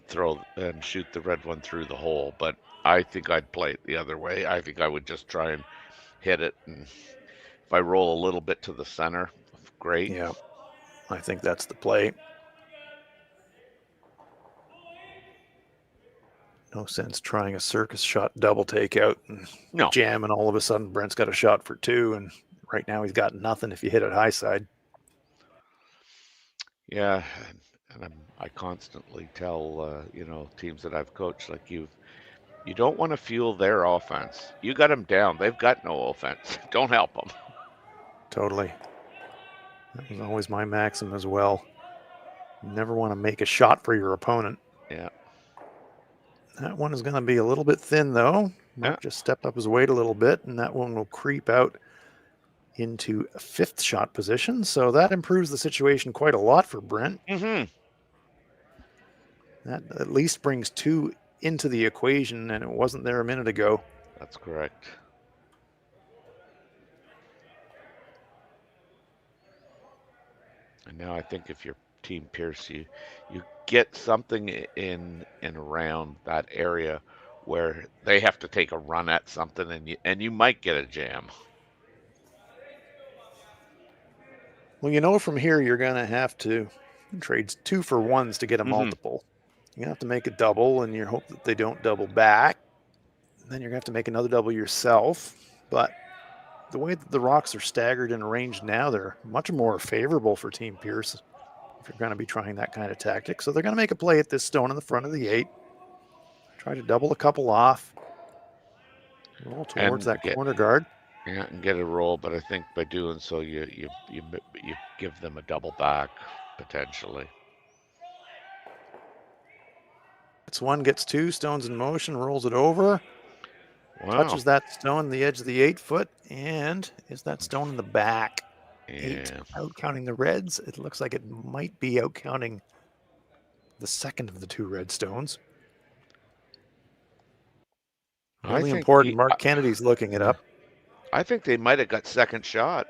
shoot the red one through the hole, but I think I'd play it the other way. I think I would just try and hit it, and if I roll a little bit to the center, great. Yeah, I think that's the play. No sense trying a circus shot double takeout and jam, and all of a sudden Brent's got a shot for 2, and right now he's got nothing if you hit it high side. Yeah, and I constantly tell teams that I've coached, like you don't want to fuel their offense. You got them down; they've got no offense. Don't help them. Totally. That was always my maxim as well. You never want to make a shot for your opponent. Yeah. That one is going to be a little bit thin, though. Mark just stepped up his weight a little bit, and that one will creep out into a 5th shot position. So that improves the situation quite a lot for Brent. Mm-hmm. That at least brings 2 into the equation, and it wasn't there a minute ago. That's correct. And now I think if you're Team Pierce, you get something in and around that area where they have to take a run at something, and you might get a jam. Well, from here you're going to have to trade 2 for 1s to get a multiple. You're going to have to make a double, and you hope that they don't double back. And then you're going to have to make another double yourself. But the way that the rocks are staggered and arranged now, they're much more favorable for Team Pierce if you're going to be trying that kind of tactic. So they're going to make a play at this stone in the front of the 8. Try to double a couple off. Roll towards that corner guard. Yeah, and get a roll, but I think by doing so, you give them a double back, potentially. It's 1, gets 2, stones in motion, rolls it over. Wow. Touches that stone, the edge of the 8-foot, and is that stone in the back? Yeah. 8 out counting the reds. It looks like it might be out counting the second of the 2 red stones. Really important. Mark Kennedy's looking it up. I think they might have got second shot.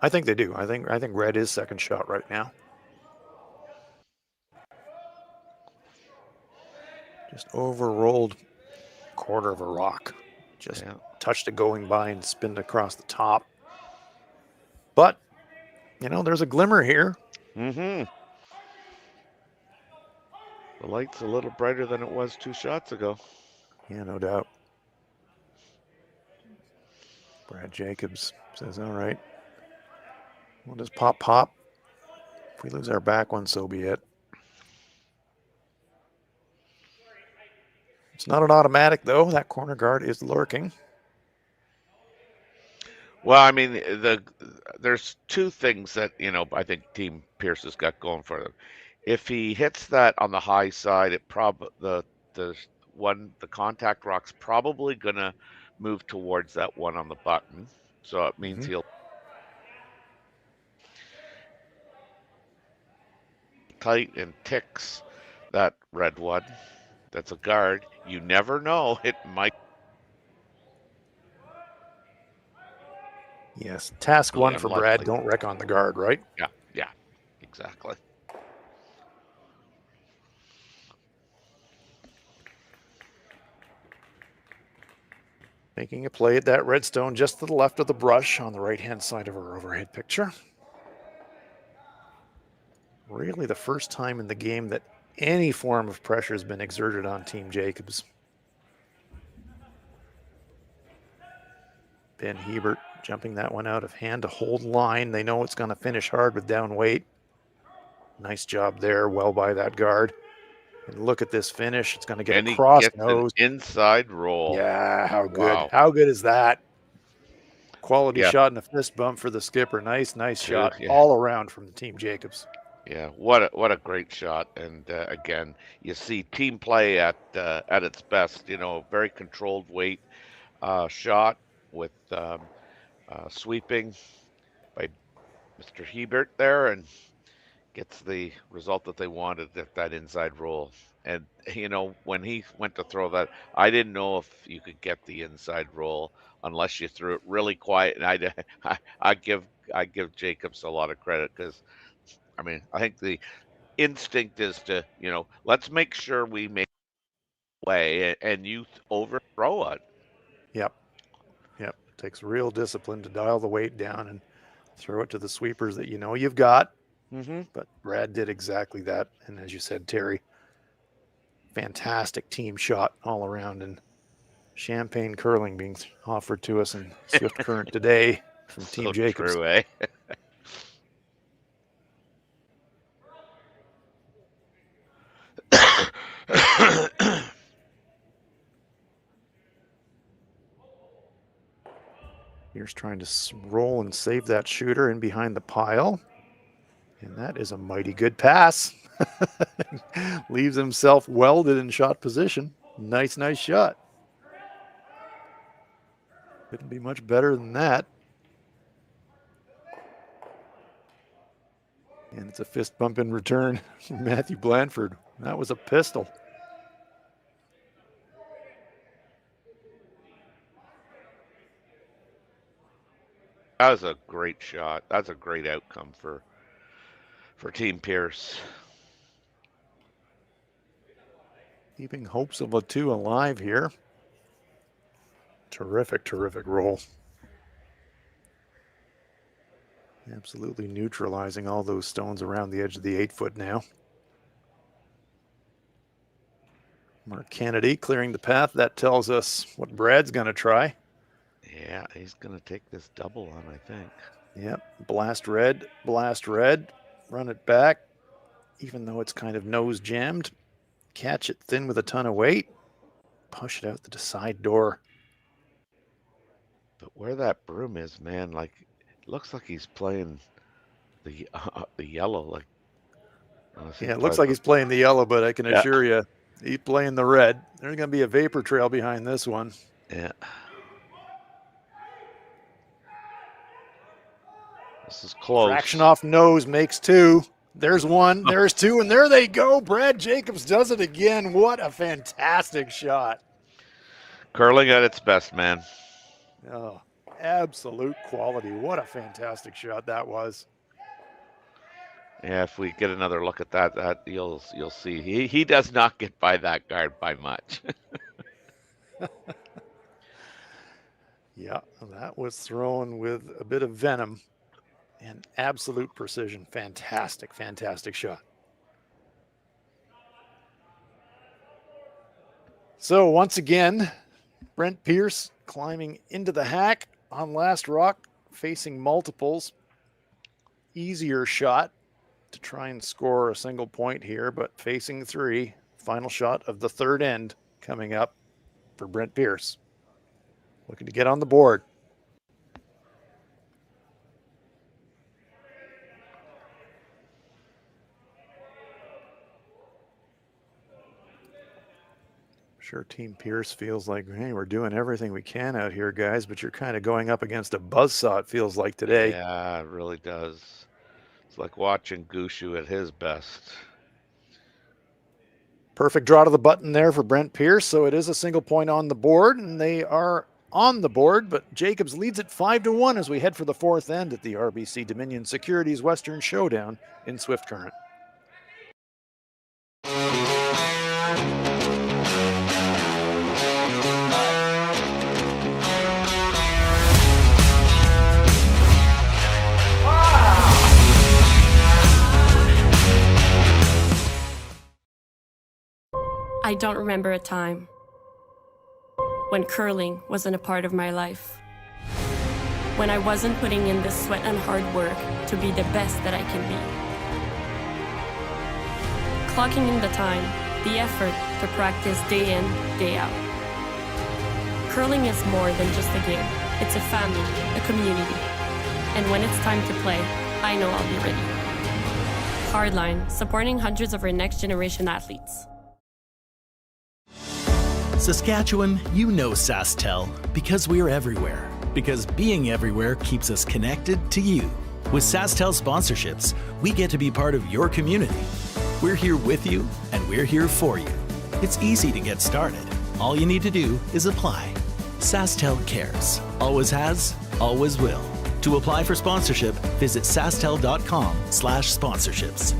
I think they do. I think red is second shot right now. Just over-rolled quarter of a rock. Just touched it going by and spinned across the top. But, there's a glimmer here. Mm-hmm. The light's a little brighter than it was 2 shots ago. Yeah, no doubt. Brad Jacobs says, all right, we'll just pop. If we lose our back one, so be it. It's not an automatic, though. That corner guard is lurking. Well, I mean, there's 2 things that, I think Team Pierce has got going for them. If he hits that on the high side, the contact rock's probably going to move towards that one on the button. So it means he'll tight and ticks that red one. That's a guard. You never know. It might. Yes. Task 1 for Brad. Don't wreck on the guard, right? Yeah, exactly. Making a play at that redstone just to the left of the brush on the right-hand side of our overhead picture. Really the first time in the game that any form of pressure has been exerted on Team Jacobs. Ben Hebert jumping that one out of hand to hold line. They know it's going to finish hard with down weight. Nice job there, well by that guard. And look at this finish. It's going to get across nose. Inside roll. Yeah, how good. Wow. How good is that? Quality shot and a fist bump for the skipper. Nice shot all around from the Team Jacobs. Yeah, what a great shot. And again, you see team play at its best. Very controlled weight shot with sweeping by Mr. Hebert there, and gets the result that they wanted at that inside roll. And when he went to throw that, I didn't know if you could get the inside roll unless you threw it really quiet. And I give Jacobs a lot of credit, because I think the instinct is to let's make sure we make play, and you overthrow it. Yep. It takes real discipline to dial the weight down and throw it to the sweepers that you've got. But Brad did exactly that. And as you said, Terry, fantastic team shot all around, and champagne curling being offered to us in Swift Current today from Team Jacobs. True, eh? Here's trying to roll and save that shooter in behind the pile. And that is a mighty good pass. Leaves himself welded in shot position. Nice shot. Couldn't be much better than that. And it's a fist bump in return from Matthew Blanford. That was a pistol. That was a great shot. That's a great outcome for Team Pierce. Keeping hopes of a 2 alive here. Terrific roll. Absolutely neutralizing all those stones around the edge of the 8-foot now. Mark Kennedy clearing the path. That tells us what Brad's going to try. Yeah, he's going to take this double on, I think. Yep, blast red, run it back, even though it's kind of nose jammed. Catch it thin with a ton of weight. Push it out the side door. But where that broom is, man, like, it looks like he's playing the yellow. Like, yeah, it looks like he's playing the yellow, but I can assure you, he's playing the red. There's going to be a vapor trail behind this one. Yeah. This is close. Fraction off nose makes 2. There's 1, there's 2, and there they go. Brad Jacobs does it again. What a fantastic shot. Curling at its best, man. Oh, absolute quality. What a fantastic shot that was. Yeah, if we get another look at that you'll see he does not get by that guard by much. Yeah, that was thrown with a bit of venom and absolute precision. Fantastic shot. So once again, Brent Pierce climbing into the hack on last rock, facing multiples. Easier shot to try and score a single point here, but facing 3. Final shot of the third end coming up for Brent Pierce. Looking to get on the board. Sure, Team Pierce feels like, hey, we're doing everything we can out here, guys, but you're kind of going up against a buzzsaw, it feels like today. Yeah, it really does. It's like watching Gushu at his best. Perfect draw to the button there for Brent Pierce, so it is a single point on the board, and they are on the board, but Jacobs leads it 5-1 as we head for the 4th end at the RBC Dominion Securities Western Showdown in Swift Current. I don't remember a time when curling wasn't a part of my life. When I wasn't putting in the sweat and hard work to be the best that I can be. Clocking in the time, the effort to practice day in, day out. Curling is more than just a game. It's a family, a community. And when it's time to play, I know I'll be ready. Hardline, supporting hundreds of our next generation athletes. Saskatchewan, you know Sasktel because we're everywhere. Because being everywhere keeps us connected to you. With Sasktel sponsorships, we get to be part of your community. We're here with you, and we're here for you. It's easy to get started. All you need to do is apply. Sasktel cares. Always has, always will. To apply for sponsorship, visit sasktel.com/sponsorships.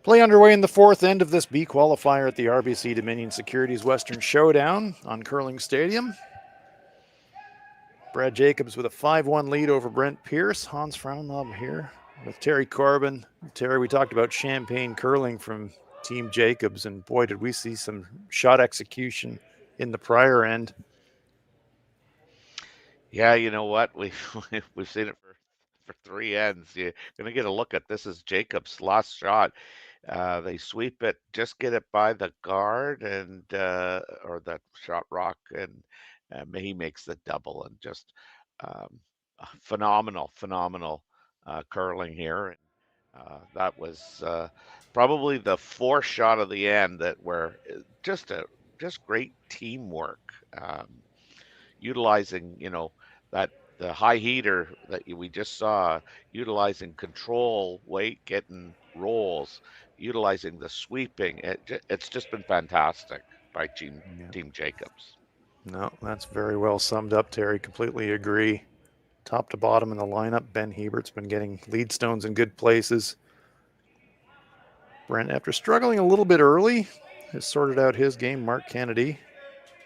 Play underway in the fourth end of this B qualifier at the RBC Dominion Securities Western Showdown on Curling Stadium. Brad Jacobs with a 5-1 lead over Brent Pierce. Hans Frauenlob here with Terry Corbin. Terry, we talked about champagne curling from Team Jacobs, and boy, did we see some shot execution in the prior end. Yeah, you know what? We've seen it for three ends. You're gonna get a look at this is Jacobs' last shot. They sweep it, just get it by the guard and or the shot rock, and he makes the double, and just phenomenal curling here. That was probably the fourth shot of the end that were just great teamwork, utilizing that the high heater that we just saw, utilizing control, weight, getting rolls, utilizing the sweeping. It's just been fantastic by Team Jacobs. No, that's very well summed up, Terry. Completely agree. Top to bottom in the lineup, Ben Hebert's been getting lead stones in good places. Brent, after struggling a little bit early, has sorted out his game. Mark Kennedy,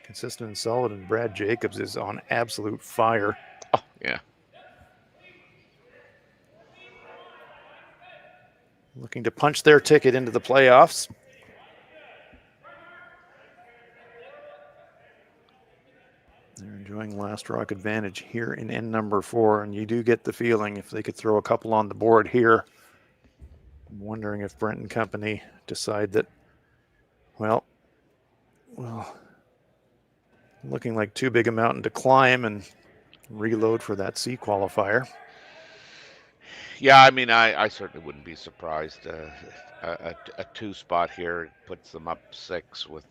consistent and solid, and Brad Jacobs is on absolute fire. Oh, yeah. Looking to punch their ticket into the playoffs. They're enjoying last rock advantage here in end number 4, and you do get the feeling if they could throw a couple on the board here. I'm wondering if Brent and company decide that, well, looking like too big a mountain to climb and reload for that C qualifier. Yeah, I mean, I certainly wouldn't be surprised. A 2 spot here puts them up 6 with,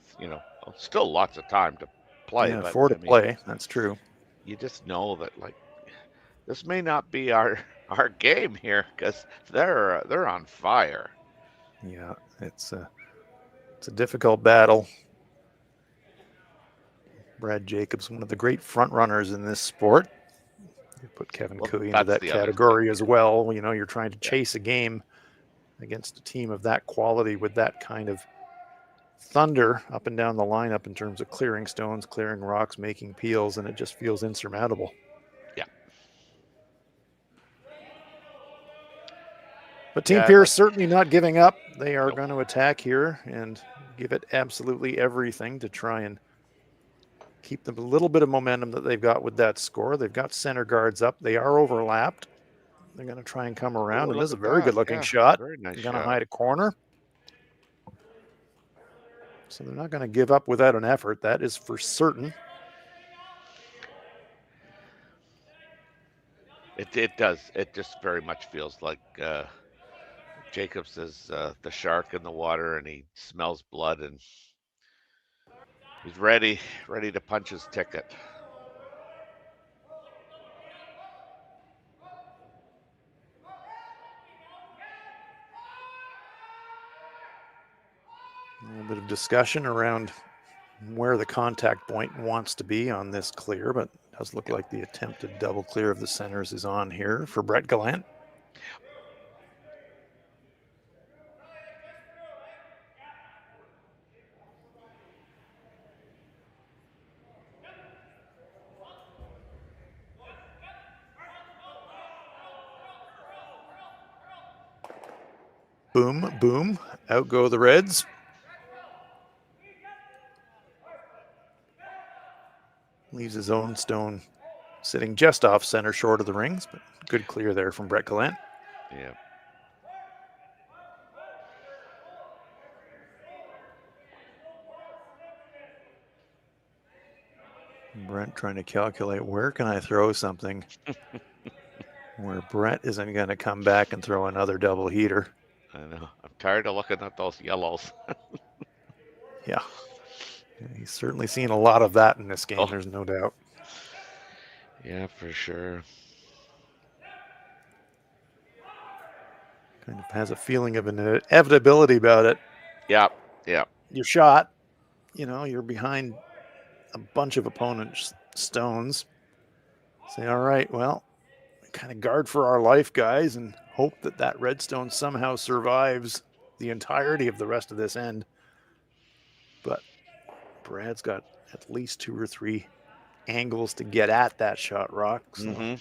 still lots of time to play. Yeah, but 4 to play. That's true. You just know that, like, this may not be our game here, because they're on fire. Yeah, it's a difficult battle. Brad Jacobs, one of the great front runners in this sport. You put Kevin Cooey into that category as well. You're trying to chase a game against a team of that quality with that kind of thunder up and down the lineup in terms of clearing stones, clearing rocks, making peels, and it just feels insurmountable. Yeah. But Team Pierce certainly not giving up. They are going to attack here and give it absolutely everything to try and keep the little bit of momentum that they've got with that score. They've got center guards up. They are overlapped. They're going to try and come around. And this is a very good-looking shot. Very nice Going to hide a corner. So they're not going to give up without an effort. That is for certain. It does. It just very much feels like Jacobs is the shark in the water, and he smells blood, and he's ready to punch his ticket. A little bit of discussion around where the contact point wants to be on this clear, but it does look like the attempted double clear of the centers is on here for Brett Gallant. Boom, boom, out go the Reds. Leaves his own stone sitting just off center, short of the rings, but good clear there from Brett Gallant. Yeah. Brent trying to calculate where can I throw something where Brett isn't going to come back and throw another double heater. I know. I'm tired of looking at those yellows. Yeah. He's certainly seen a lot of that in this game, there's no doubt. Yeah, for sure. Kind of has a feeling of inevitability about it. Yeah. You're shot. You're behind a bunch of opponents' stones. Say, all right, well, we kind of guard for our life, guys, and hope that redstone somehow survives the entirety of the rest of this end. But Brad's got at least 2 or 3 angles to get at that shot rock. So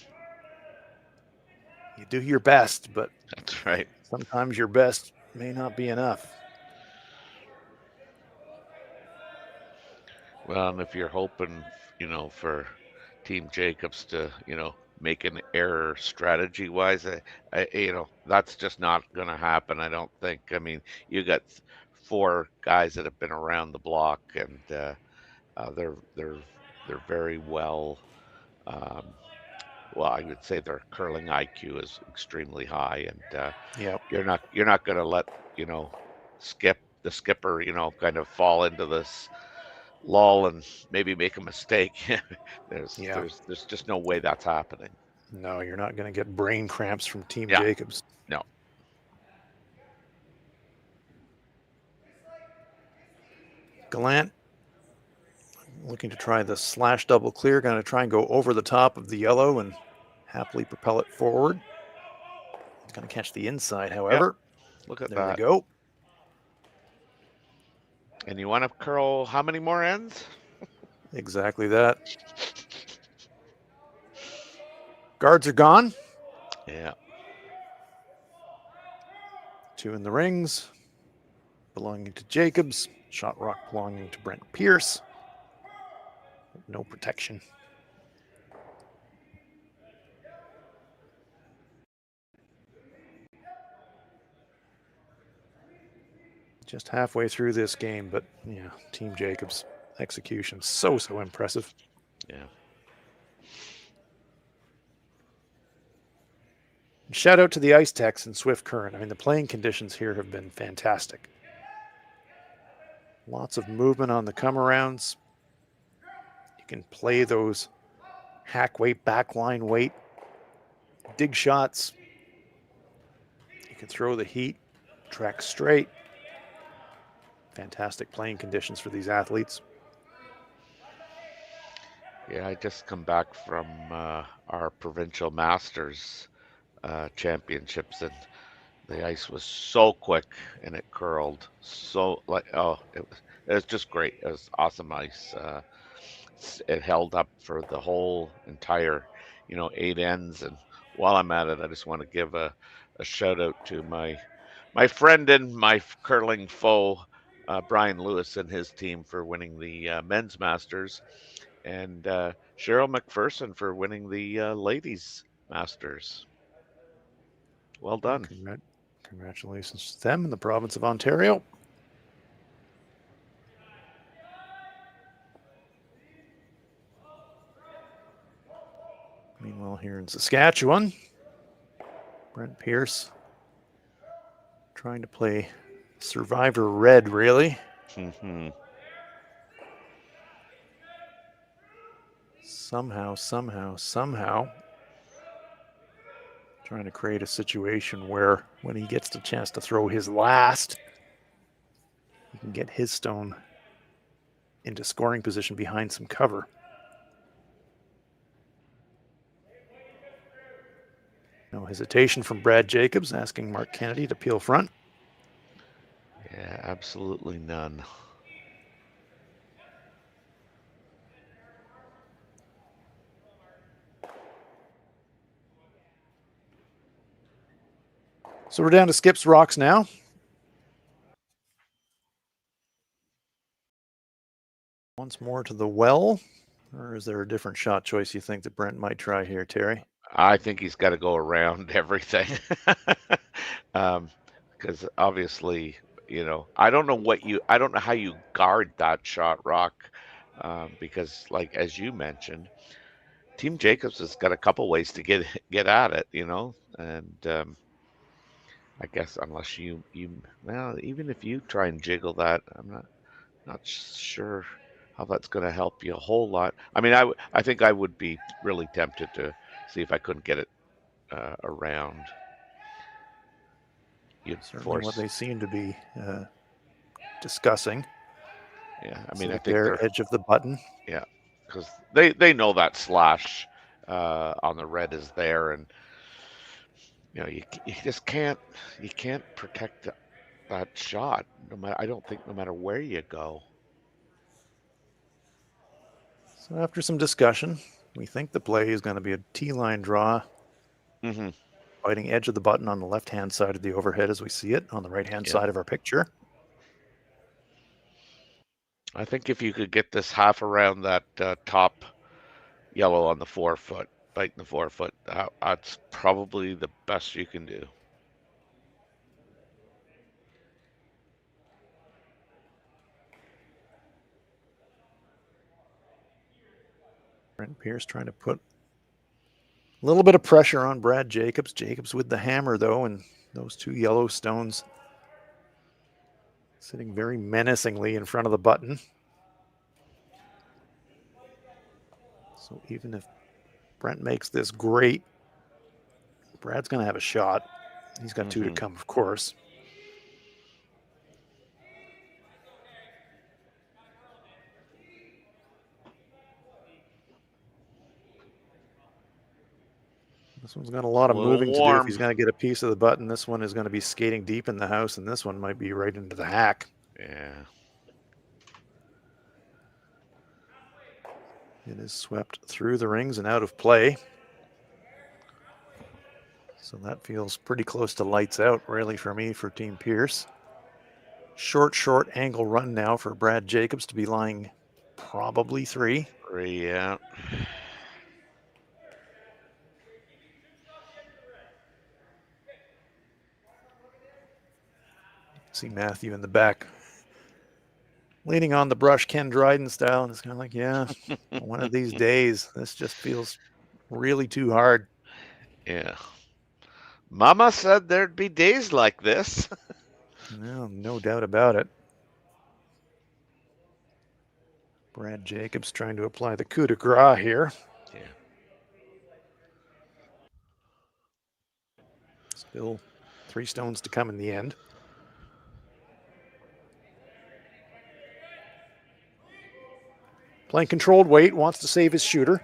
you do your best, but that's right. Sometimes your best may not be enough. Well, and if you're hoping, for Team Jacobs to, make an error strategy-wise, that's just not going to happen, I don't think. I mean, you got 4 guys that have been around the block, and they're very well. Well, I would say their curling IQ is extremely high, and you're not going to let the skipper kind of fall into this lull and maybe make a mistake. There's just no way that's happening. No, you're not going to get brain cramps from Team Jacobs. No. Gallant looking to try the slash double clear, going to try and go over the top of the yellow and happily propel it forward. It's going to catch the inside, however. Look at there that. There we go. And you want to curl how many more ends? Exactly that. Guards are gone. Yeah. 2 in the rings, belonging to Jacobs. Shot rock belonging to Brent Pierce. No protection. Just halfway through this game, but yeah, Team Jacobs execution so impressive. Yeah. Shout out to the Ice Techs and Swift Current. I mean, the playing conditions here have been fantastic. Lots of movement on the come-arounds. You can play those hack weight, backline weight, dig shots. You can throw the heat, track straight. Fantastic playing conditions for these athletes. Yeah, I just come back from our provincial masters championships, and the ice was so quick and it curled so it was just great. It was awesome ice. It held up for the whole entire 8 ends. And while I'm at it, I just want to give a shout out to my friend and my curling foe, Brian Lewis and his team, for winning the men's masters, and Cheryl McPherson for winning the ladies masters. Well done. Congratulations to them in the province of Ontario. Meanwhile, here in Saskatchewan, Brent Pierce trying to play Survivor Red, really. Somehow, trying to create a situation where when he gets the chance to throw his last, he can get his stone into scoring position behind some cover. No hesitation from Brad Jacobs, asking Mark Kennedy to peel front. Yeah, absolutely none. So we're down to skips rocks now. Once more to the well, or is there a different shot choice you think that Brent might try here, Terry? I think he's got to go around everything. Because obviously, I don't know how you guard that shot rock, because like, as you mentioned, Team Jacobs has got a couple ways to get at it, and I guess unless well, even if you try and jiggle that, I'm not sure how that's going to help you a whole lot. I mean, I think I would be really tempted to see if I couldn't get it around. Certainly what they seem to be discussing. Yeah, I mean, so I think their edge of the button. Yeah, because they know that slash on the red is there, and you just can't protect that shot. I don't think no matter where you go. So after some discussion, we think the play is going to be a T-line draw. Fighting edge of the button on the left-hand side of the overhead as we see it on the right-hand side of our picture. I think if you could get this half around that top yellow on the forefoot, biting the forefoot, that's probably the best you can do. Brent Pierce trying to put a little bit of pressure on Brad Jacobs. Jacobs with the hammer, though, and those two yellow stones sitting very menacingly in front of the button. So even if Brent makes this great, Brad's going to have a shot. He's got two to come, of course. This one's got a lot of moving to do if he's going to get a piece of the button. This one is going to be skating deep in the house, and this one might be right into the hack. Yeah. It is swept through the rings and out of play. So that feels pretty close to lights out, really, for me, for Team Pierce. Short angle run now for Brad Jacobs to be lying probably 3. 3, yeah. See Matthew in the back leaning on the brush, Ken Dryden style, and it's kind of like, yeah, one of these days, this just feels really too hard. Yeah. Mama said there'd be days like this. No doubt about it. Brad Jacobs trying to apply the coup de grace here. Yeah. Still 3 stones to come in the end. Playing controlled weight, wants to save his shooter.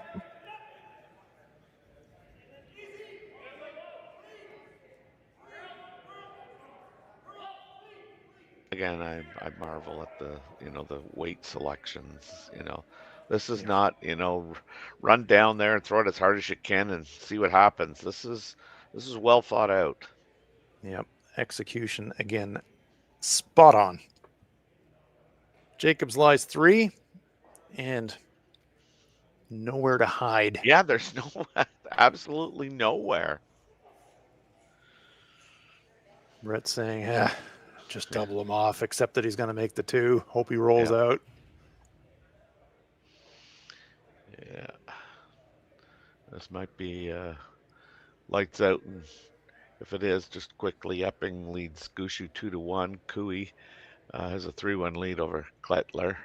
Again, I marvel at the the weight selections. This is not run down there and throw it as hard as you can and see what happens. This is well thought out. Yep, execution again, spot on. Jacobs lies 3. And nowhere to hide. Yeah, there's absolutely nowhere. Brett saying, just double him off, except that he's going to make the 2. Hope he rolls out. Yeah. This might be lights out. And if it is, just quickly, Epping leads Gushu 2-1. Cooey has a 3-1 lead over Klettler.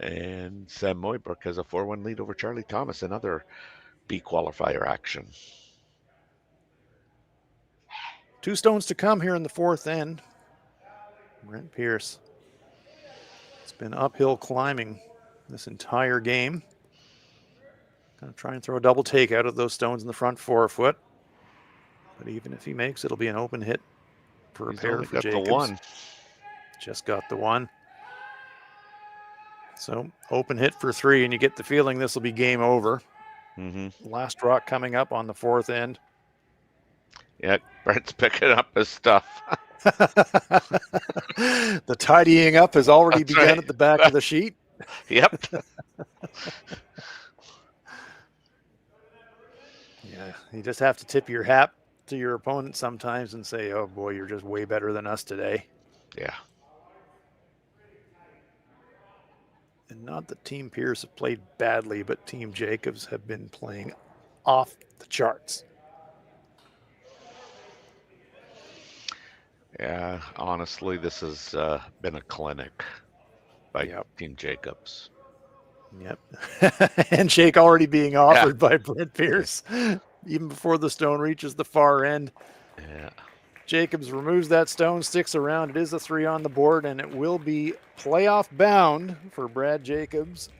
And Sam Moybrook has a 4-1 lead over Charlie Thomas, another B qualifier action. 2 stones to come here in the 4th end. Brent Pierce. It's been uphill climbing this entire game. Going to try and throw a double take out of those stones in the front forefoot. But even if he makes, it'll be an open hit for a pair for Jacobs. The 1. Just got the 1. So open hit for 3, and you get the feeling this will be game over. Last rock coming up on the 4th end. Yeah, Brent's picking up his stuff. The tidying up has already begun at the back of the sheet. Yep. Yeah, you just have to tip your hat to your opponent sometimes and say, oh boy, you're just way better than us today. Yeah. And not that Team Pierce have played badly, but Team Jacobs have been playing off the charts. Yeah, honestly, this has been a clinic by Team Jacobs. Yep. Handshake already being offered by Brent Pierce, even before the stone reaches the far end. Yeah. Jacobs removes that stone, sticks around. It is a 3 on the board, and it will be playoff bound for Brad Jacobs.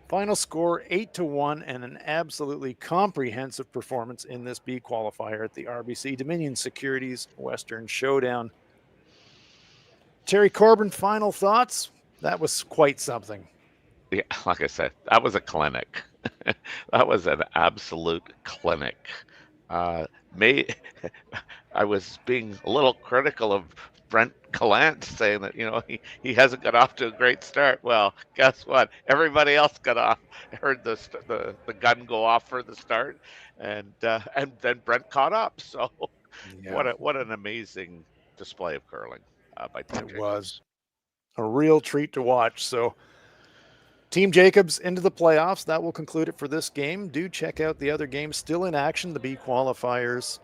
Final score 8-1, and an absolutely comprehensive performance in this B qualifier at the RBC Dominion Securities Western Showdown. Terry Corbin, final thoughts? That was quite something. Yeah, like I said, that was a clinic. That was an absolute clinic. May I was being a little critical of Brent Gallant, saying that he hasn't got off to a great start. Well, guess what? Everybody else got off. Heard the gun go off for the start, and then Brent caught up. So Yeah. what an amazing display of curling by Team It Jacobs. was a real treat to watch. So Team Jacobs into the playoffs. That will conclude it for this game. Do check out the other games still in action, the B qualifiers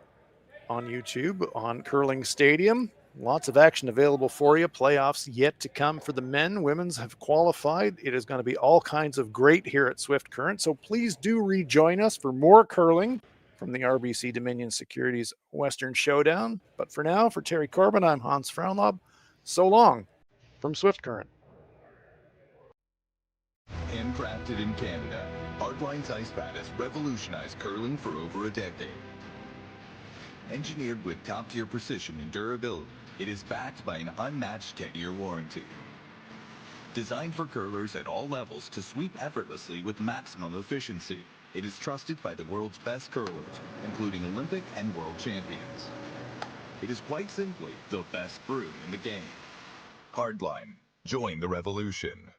on YouTube, on Curling Stadium. Lots of action available for you. Playoffs yet to come for the men. Women's have qualified. It is going to be all kinds of great here at Swift Current. So please do rejoin us for more curling from the RBC Dominion Securities Western Showdown. But for now, for Terry Corbin, I'm Hans Frauenlob. So long from Swift Current. Handcrafted in Canada, Hardline's Ice Pad has revolutionized curling for over a decade. Engineered with top-tier precision and durability, it is backed by an unmatched 10-year warranty. Designed for curlers at all levels to sweep effortlessly with maximum efficiency, it is trusted by the world's best curlers, including Olympic and world champions. It is quite simply the best brew in the game. Hardline. Join the revolution.